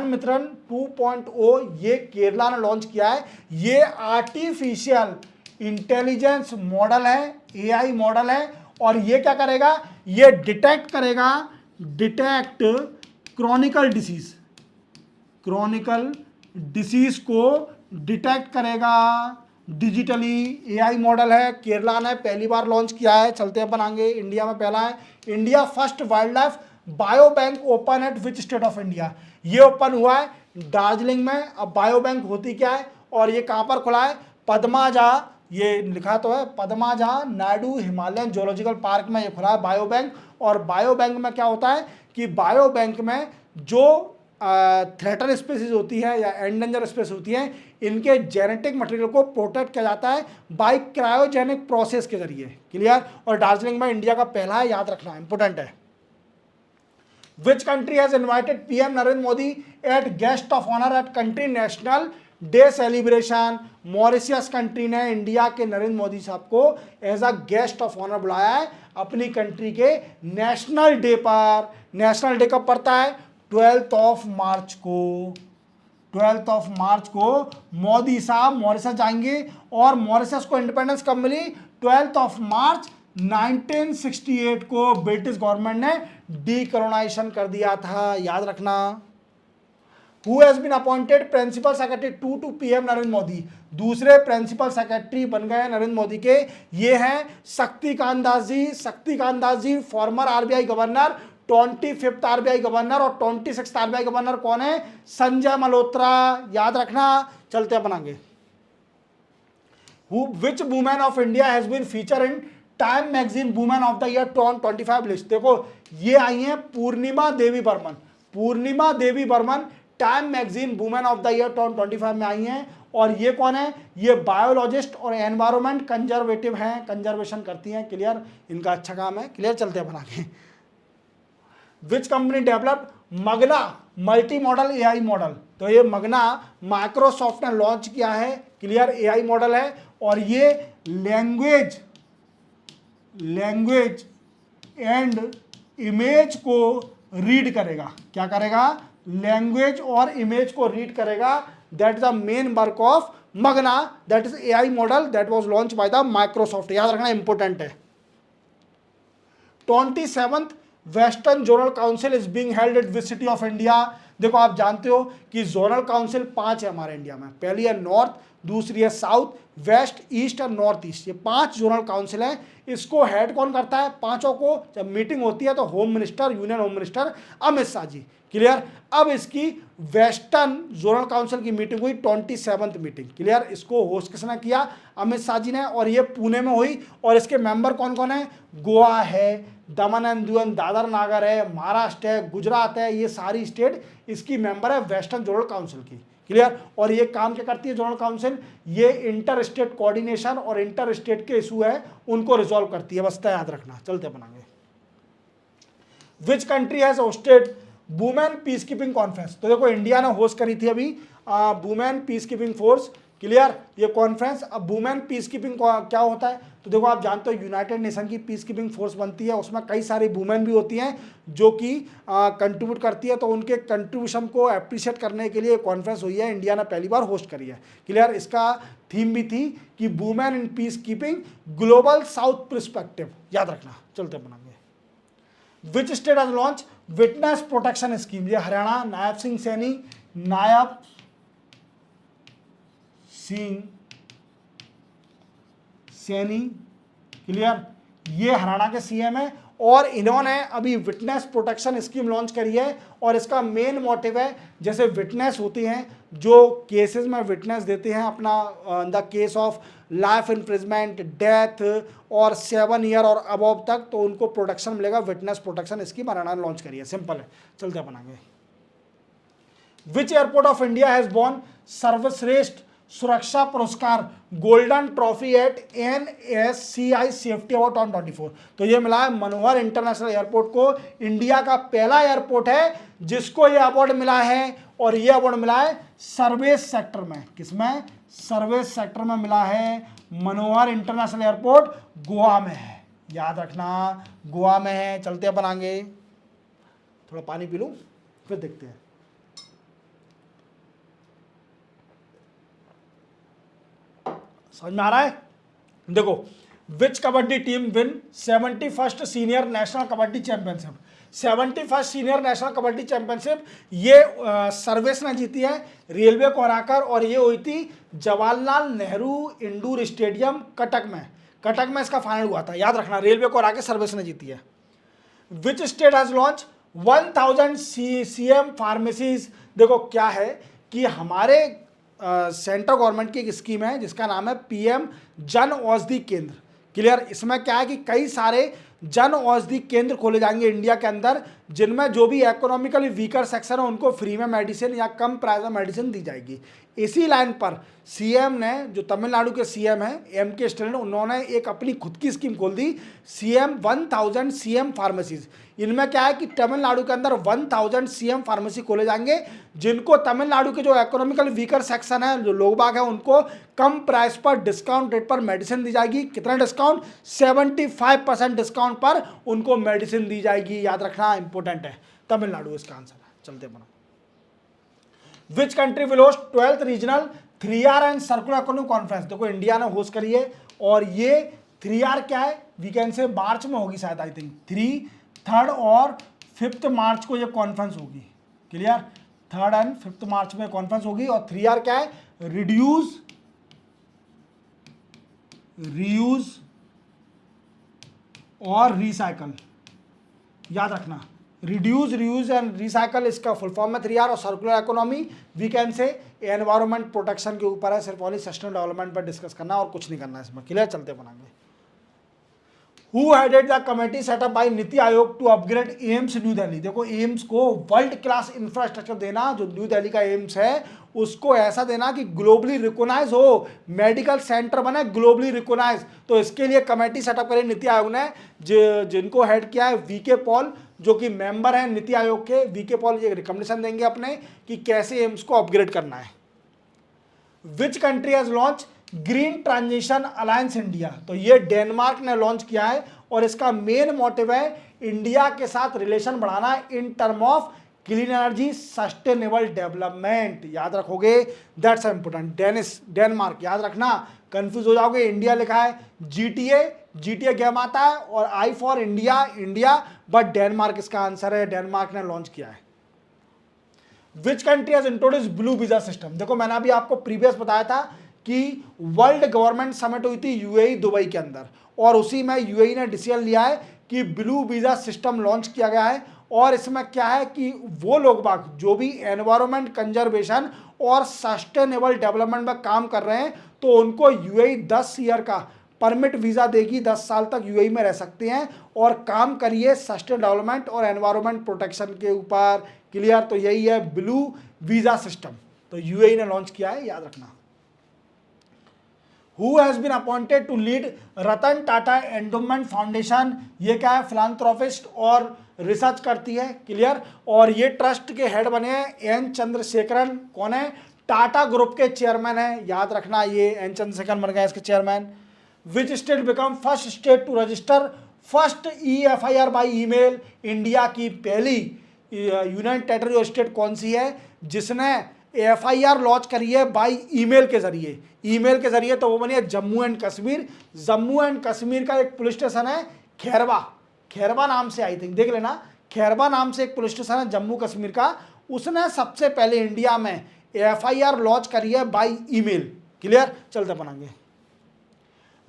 मित्रन 2.0। ये केरला ने लॉन्च किया है। ये आर्टिफिशियल इंटेलिजेंस मॉडल है, एआई मॉडल है, और ये क्या करेगा? ये डिटेक्ट क्रॉनिकल डिसीज को डिटेक्ट करेगा डिजिटली। एआई मॉडल है, केरला ने पहली बार लॉन्च किया है। चलते हैं अपन आगे। इंडिया में पहला है। India first wild life bio bank open at which state of India. ये ओपन हुआ है दार्जिलिंग में। अब बायो बैंक होती क्या है, और ये कहां पर खुला है? पद्माजा, ये लिखा तो है, Padmaja Naidu Himalayan zoological park में ये खुला है बायो बैंक। और बायो बैंक में क्या होता है कि बायो बैंक में जो थ्रेटन स्पीसीज होती है या एंडेंजर स्पीसीज होती है, इनके जेनेटिक मटेरियल को प्रोटेक्ट किया जाता है बाय क्रायोजेनिक प्रोसेस के जरिए। क्लियर। और दार्जिलिंग में इंडिया का पहला है, याद रखना, इंपोर्टेंट है। Which country has invited PM Narendra Modi at guest of honour at country national day celebration. Mauritius country ने इंडिया के नरेंद्र मोदी साहब को as a guest of honour बुलाया है अपनी कंट्री के नेशनल डे पर। नेशनल डे कब पड़ता है? 12 मार्च को मोदी साहब मॉरिशस जाएंगे, और मॉरिशस को इंडिपेंडेंस कब मिली? 12 मार्च 1968 को ब्रिटिश गवर्नमेंट ने डीकोलोनाइजेशन कर दिया था, याद रखना। Who has been appointed principal secretary to PM Narendra Modi. दूसरे प्रिंसिपल सेक्रेटरी बन गए नरेंद्र मोदी के, ये हैं Shaktikanta Das ji former RBI governor, 25th RBI governor, और 26th आरबीआई गवर्नर कौन है? संजय मल्होत्रा, याद रखना। चलते अपन आगे। Which women of India has been feature in Time magazine women of the year 2025 list. देखो ये आई हैं Purnima Devi Barman Time magazine women of the year 2025 में आई हैं, और ये कौन है? ये बायोलॉजिस्ट और एनवायरमेंट कंजर्वेटिव हैं, कंजर्वेशन करती हैं। क्लियर, इनका अच्छा काम है। क्लियर, चलते हैं बना के। Which company developed Magma multi model AI model. तो ये मगना माइक्रोसॉफ्ट ने लॉन्च किया है। क्लियर, एआई मॉडल है, और ये लैंग्वेज एंड इमेज को रीड करेगा। क्या करेगा? लैंग्वेज और इमेज को रीड करेगा। That is the main work of Magma, that is AI model that was launch by the Microsoft. याद रखना, इंपॉर्टेंट है। 27th western zonal council is being held at which city of India. देखो आप जानते हो कि zonal council 5 है हमारे इंडिया में। पहली है नॉर्थ, दूसरी है साउथ, वेस्ट, ईस्ट और नॉर्थ ईस्ट। ये 5 जोनल काउंसिल है। इसको हेड कौन करता है? पांचों को जब मीटिंग होती है तो home minister, union home minister Amit Shah ji. Clear? अब इसकी वेस्टर्न जोनल काउंसिल की मीटिंग हुई, 27th मीटिंग। क्लियर? इसको होस्ट किसने किया? अमित शाह जी ने। और ये पुणे में हुई। और इसके मेंबर कौन कौन है? गोवा है, दमन एंड दीवन, दादर नागर है, महाराष्ट्र है, गुजरात है। ये सारी स्टेट इसकी मेंबर है वेस्टर्न जोनल काउंसिल की। क्लियर? और ये काम क्या करती है जोनल काउंसिल? ये इंटर स्टेट कोऑर्डिनेशन और इंटर स्टेट के इशू है उनको रिजॉल्व करती है। बस याद रखना। चलते बनाएंगे। Which country has hosted women peace keeping conference? तो देखो इंडिया ने होस्ट करी थी अभी women peace keeping force. Clear? ये कॉन्फ्रेंस। अब वुमेन पीस कीपिंग क्या होता है? तो देखो आप जानते हो यूनाइटेड नेशन की पीस कीपिंग फोर्स बनती है। उसमें कई सारी वुमेन भी होती हैं जो कि कंट्रीब्यूट करती है। तो उनके कंट्रीब्यूशन को अप्रिशिएट करने के लिए कॉन्फ्रेंस हुई है, इंडिया ने पहली बार होस्ट करी है। क्लियर? इसका थीम भी थी कि women in peace keeping global south perspective. याद रखना। चलते बनाएंगे। Which state has launch witness protection scheme? ये हरियाणा। नायब सिंह सैनी। क्लियर? ये हरियाणा के सीएम है और इन्होंने अभी विटनेस प्रोटेक्शन स्कीम लॉन्च करी है। और इसका मेन मोटिव है, जैसे विटनेस होती हैं जो केसेस में विटनेस देते हैं अपना the case of life imprisonment, death और 7 ईयर और अबव तक, तो उनको प्रोटेक्शन मिलेगा। विटनेस प्रोटेक्शन स्कीम हरियाणा ने लॉन्च करी है। सिंपल है। चलते बनाएंगे। Which airport of India has won सर्वश्रेष्ठ सुरक्षा पुरस्कार golden trophy at NSCI safety award 2024? तो ये मिला है मनोहर इंटरनेशनल एयरपोर्ट को। इंडिया का पहला एयरपोर्ट है जिसको ये अवार्ड मिला है। और ये अवार्ड मिला है सर्विस सेक्टर में। किसमें? सर्विस सेक्टर में मिला है। मनोहर इंटरनेशनल एयरपोर्ट गोवा में है। याद रखना, गोवा में है। चलते बनाएंगे। थोड़ा पानी पी लूं फिर देखते हैं। समझ में आ रहा है? देखो, which kabaddi team win 71st senior national kabaddi championship? 71st senior national kabaddi championship ये सर्विस ने जीती है, रेलवे को हराकर। और ये हुई थी जवाहरलाल नेहरू इंडोर स्टेडियम कटक में। कटक में इसका फाइनल हुआ था। याद रखना, रेलवे को हरा के सर्विस ने जीती है। विच state has launch 1000 CM pharmacies? देखो क्या है कि हमारे सेंट्रल गवर्नमेंट की एक स्कीम है जिसका नाम है PM जन औषधि केंद्र। क्लियर? इसमें क्या है कि कई सारे जन औषधि केंद्र खोले जाएंगे इंडिया के अंदर, जिनमें जो भी इकोनॉमिकली वीकर सेक्शन है उनको फ्री में मेडिसिन या कम प्राइस में मेडिसिन दी जाएगी। इसी लाइन पर सीएम ने, जो तमिलनाडु के सीएम हैं MK स्टालिन, उन्होंने एक अपनी खुद की स्कीम खोल दी, CM 1000 CM फार्मेसीज। इनमें क्या है कि तमिलनाडु के अंदर 1000 CM फार्मेसी खोले जाएंगे, जिनको तमिलनाडु के जो इकोनॉमिकल वीकर सेक्शन है, जो लोग बाग है, उनको कम प्राइस पर डिस्काउंट रेट पर मेडिसिन दी जाएगी। कितना डिस्काउंट? 75% डिस्काउंट पर उनको मेडिसिन दी जाएगी। याद रखना, इंपॉर्टेंट है। तमिलनाडु इसका आंसर है। चलते बनो। विच country will host 12th regional 3R and circular economy conference? देखो इंडिया ने होस्ट करी है। और ये 3R क्या है? वीकेंड से मार्च में होगी शायद, आई थिंक 3, 3rd और 5th मार्च को ये कॉन्फ्रेंस होगी। क्लियर? 3rd एंड 5th मार्च में कॉन्फ्रेंस होगी। और 3R क्या है? रिड्यूस, रीयूज और रिसाइकल। याद रखना, रिड्यूस, रीयूज एंड रिसाइकल इसका फुल फॉर्म में 3R। और सर्कुलर इकोनॉमी वीकेंड से एनवायरमेंट प्रोटेक्शन के ऊपर है, सिर्फ ओनली सस्टेनेबल डेवलपमेंट पर डिस्कस करना और कुछ नहीं करना है इसमें। क्लियर? चलते बनाएंगे। Who headed the committee set up by NITI Aayog to upgrade AIIMS new Delhi? देखो एम्स को वर्ल्ड क्लास इंफ्रास्ट्रक्चर देना, जो न्यू दिल्ली का एम्स है उसको ऐसा देना कि ग्लोबली रिकॉग्नाइज हो, मेडिकल सेंटर बने ग्लोबली रिकॉग्नाइज। तो इसके लिए कमेटी सेटअप करी नीति आयोग ने, जिनको हेड किया है VK पॉल, जो कि मेंबर हैं नीति आयोग के। VK पॉल ये रिकमेंडेशन देंगे अपने कि कैसे एम्स को अपग्रेड करना है। Which country has launch green transition alliance India. तो ये डेनमार्क ने लॉन्च किया है और इसका मेन मोटिव है इंडिया के साथ रिलेशन बढ़ाना in term of clean energy sustainable development. याद रखोगे, दैट्स इंपोर्टेंट। डेनमार्क याद रखना, कंफ्यूज हो जाओगे। इंडिया लिखा है, जीटीए गेम आता है और आई फॉर इंडिया, बट डेनमार्क इसका आंसर है, डेनमार्क ने लॉन्च किया है। Which country has introduce blue visa system. देखो मैंने अभी आपको प्रीवियस बताया था कि वर्ल्ड गवर्नमेंट समिट हुई थी यूएई दुबई के अंदर, और उसी में यूएई ने डिसीजन लिया है कि ब्लू वीजा सिस्टम लॉन्च किया गया है। और इसमें क्या है कि वो लोग बाग जो भी एनवायरमेंट कंजर्वेशन और सस्टेनेबल डेवलपमेंट में काम कर रहे हैं, तो उनको यूएई 10 ईयर का परमिट वीजा देगी, 10 साल तक यूएई में रह सकते हैं और काम करिए सस्टेन डेवलपमेंट और एनवायरमेंट प्रोटेक्शन के ऊपर। क्लियर? तो यही है ब्लू वीजा सिस्टम, तो यूएई ने लॉन्च किया है, याद रखना। Who has been appointed to lead Ratan Tata endowment foundation. ये क्या है? फिलांथ्रोपिस्ट और रिसर्च करती है। क्लियर? और ये ट्रस्ट के हेड बने हैं एन चंद्रशेखरन। कौन है? टाटा ग्रुप के चेयरमैन है, याद रखना, ये एन चंद्रशेखरन बन गए इसके chairman. Which state become first state to register first EFIR by email. India की पहली यूनियन टेरिटरी स्टेट कौन सी है जिसने FIR लॉन्च करी है बाई ईमेल के जरिए? तो वो बनी है जम्मू एंड कश्मीर। जम्मू एंड कश्मीर का एक पुलिस स्टेशन है खैरबा नाम से, आई थिंक देख लेना, खैरबा नाम से एक पुलिस स्टेशन है जम्मू कश्मीर का। उसने सबसे पहले इंडिया में FIR लॉन्च करी है बाई ईमेल। क्लियर? चलते बनाएंगे।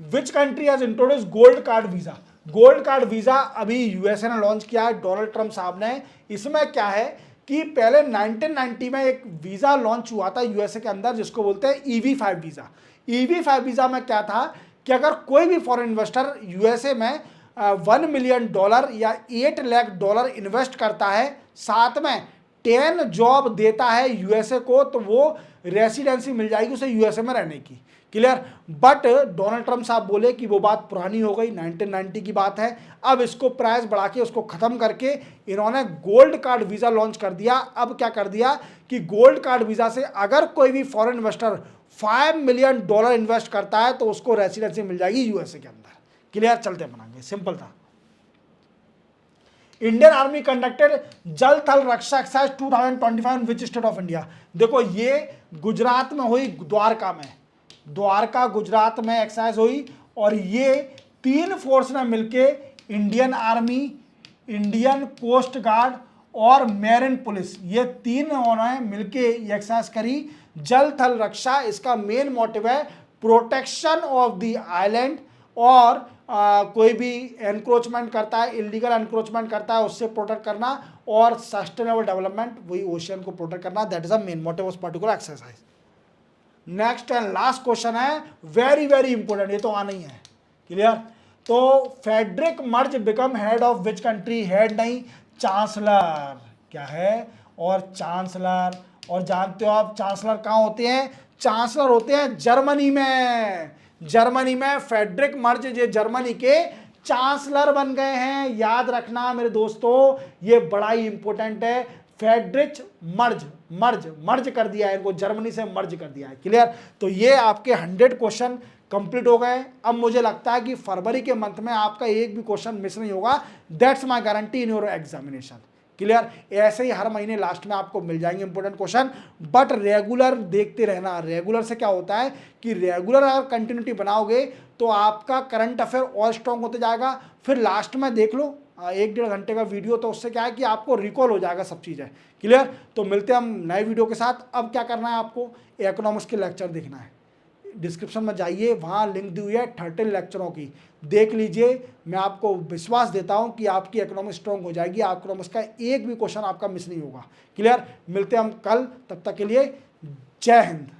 Which country has introduce gold card visa. Gold card visa अभी यूएसए ने लॉन्च किया है, डोनाल्ड ट्रंप साहब ने। इसमें क्या है कि पहले 1990 में एक वीजा लॉन्च हुआ था यूएसए के अंदर जिसको बोलते हैं EB-5 वीजा। EB-5 वीजा में क्या था कि अगर कोई भी फॉरेन इन्वेस्टर यूएसए में $1 मिलियन या $8 लाख इन्वेस्ट करता है, साथ में 10 जॉब देता है यूएसए को, तो वो रेसिडेंसी मिल जाएगी उसे यूएसए में रहने की। क्लियर? बट डोनाल्ड ट्रंप साहब बोले कि वो बात पुरानी हो गई, 1990 की बात है। अब इसको प्राइस बढ़ा के उसको खत्म करके इन्होंने गोल्ड कार्ड वीजा लॉन्च कर दिया। अब क्या कर दिया कि गोल्ड कार्ड वीजा से अगर कोई भी फॉरेन इन्वेस्टर $5 मिलियन इन्वेस्ट करता है तो उसको रेसिडेंसी मिल जाएगी यूएसए के अंदर। क्लियर? चलते बनाएंगे, सिंपल था। Indian army conducted Jal Thal Raksha exercise 2025 in which state of India. देखो ये गुजरात में हुई, द्वारका गुजरात में एक्सरसाइज हुई, और ये 3 फोर्स ने मिलके Indian army, Indian coast guard और मेरिन पुलिस, ये 3 उन्होंने मिलके ये एक्सरसाइज करी। जल थल रक्षा, इसका मेन मोटिव है प्रोटेक्शन ऑफ द आइलैंड, और कोई भी एनक्रोचमेंट करता है, इलीगल एनक्रोचमेंट करता है, उससे प्रोटेक्ट करना, और सस्टेनेबल डेवलपमेंट, वही ओशियन को प्रोटेक्ट करना। That is a main motive of particular exercise. Next and last question है, वेरी वेरी इंपॉर्टेंट, ये तो आना ही है। क्लियर? तो Friedrich Merz become head of which country. Head नहीं, चांसलर। क्या है? और चांसलर, और जानते हो आप चांसलर कहाँ होते हैं? चांसलर होते हैं जर्मनी में। फेडरिक मर्ज ये जर्मनी के चांसलर बन गए हैं। याद रखना मेरे दोस्तों, ये बड़ा ही इंपॉर्टेंट है। फेडरिक मर्ज कर दिया है इनको, जर्मनी से मर्ज कर दिया है। क्लियर? तो ये आपके 100 क्वेश्चन कंप्लीट हो गए। अब मुझे लगता है कि फरवरी के मंथ में आपका एक भी क्वेश्चन मिस नहीं होगा। That's my guarantee in your examination. Clear? ऐसे ही हर महीने लास्ट में आपको मिल जाएंगे इंपॉर्टेंट क्वेश्चन, बट रेगुलर देखते रहना। रेगुलर से क्या होता है कि रेगुलर अगर कंटिन्यूटी बनाओगे तो आपका करंट अफेयर और स्ट्रॉन्ग होते जाएगा। फिर लास्ट में देख लो 1-1.5 घंटे का वीडियो, तो उससे क्या है कि आपको रिकॉल हो जाएगा सब चीज़ें। क्लियर? तो मिलते हैं हम नए वीडियो के साथ। अब क्या करना है आपको? इकोनॉमिक्स के लेक्चर देखना है, डिस्क्रिप्शन में जाइए, वहाँ लिंक दी हुई है 13 लेक्चरों की, देख लीजिए। मैं आपको विश्वास देता हूँ कि आपकी इकोनॉमिक्स स्ट्रॉन्ग हो जाएगी, इकोनॉमिक्स का एक भी क्वेश्चन आपका मिस नहीं होगा। क्लियर? मिलते हैं हम कल, तब तक के लिए जय हिंद।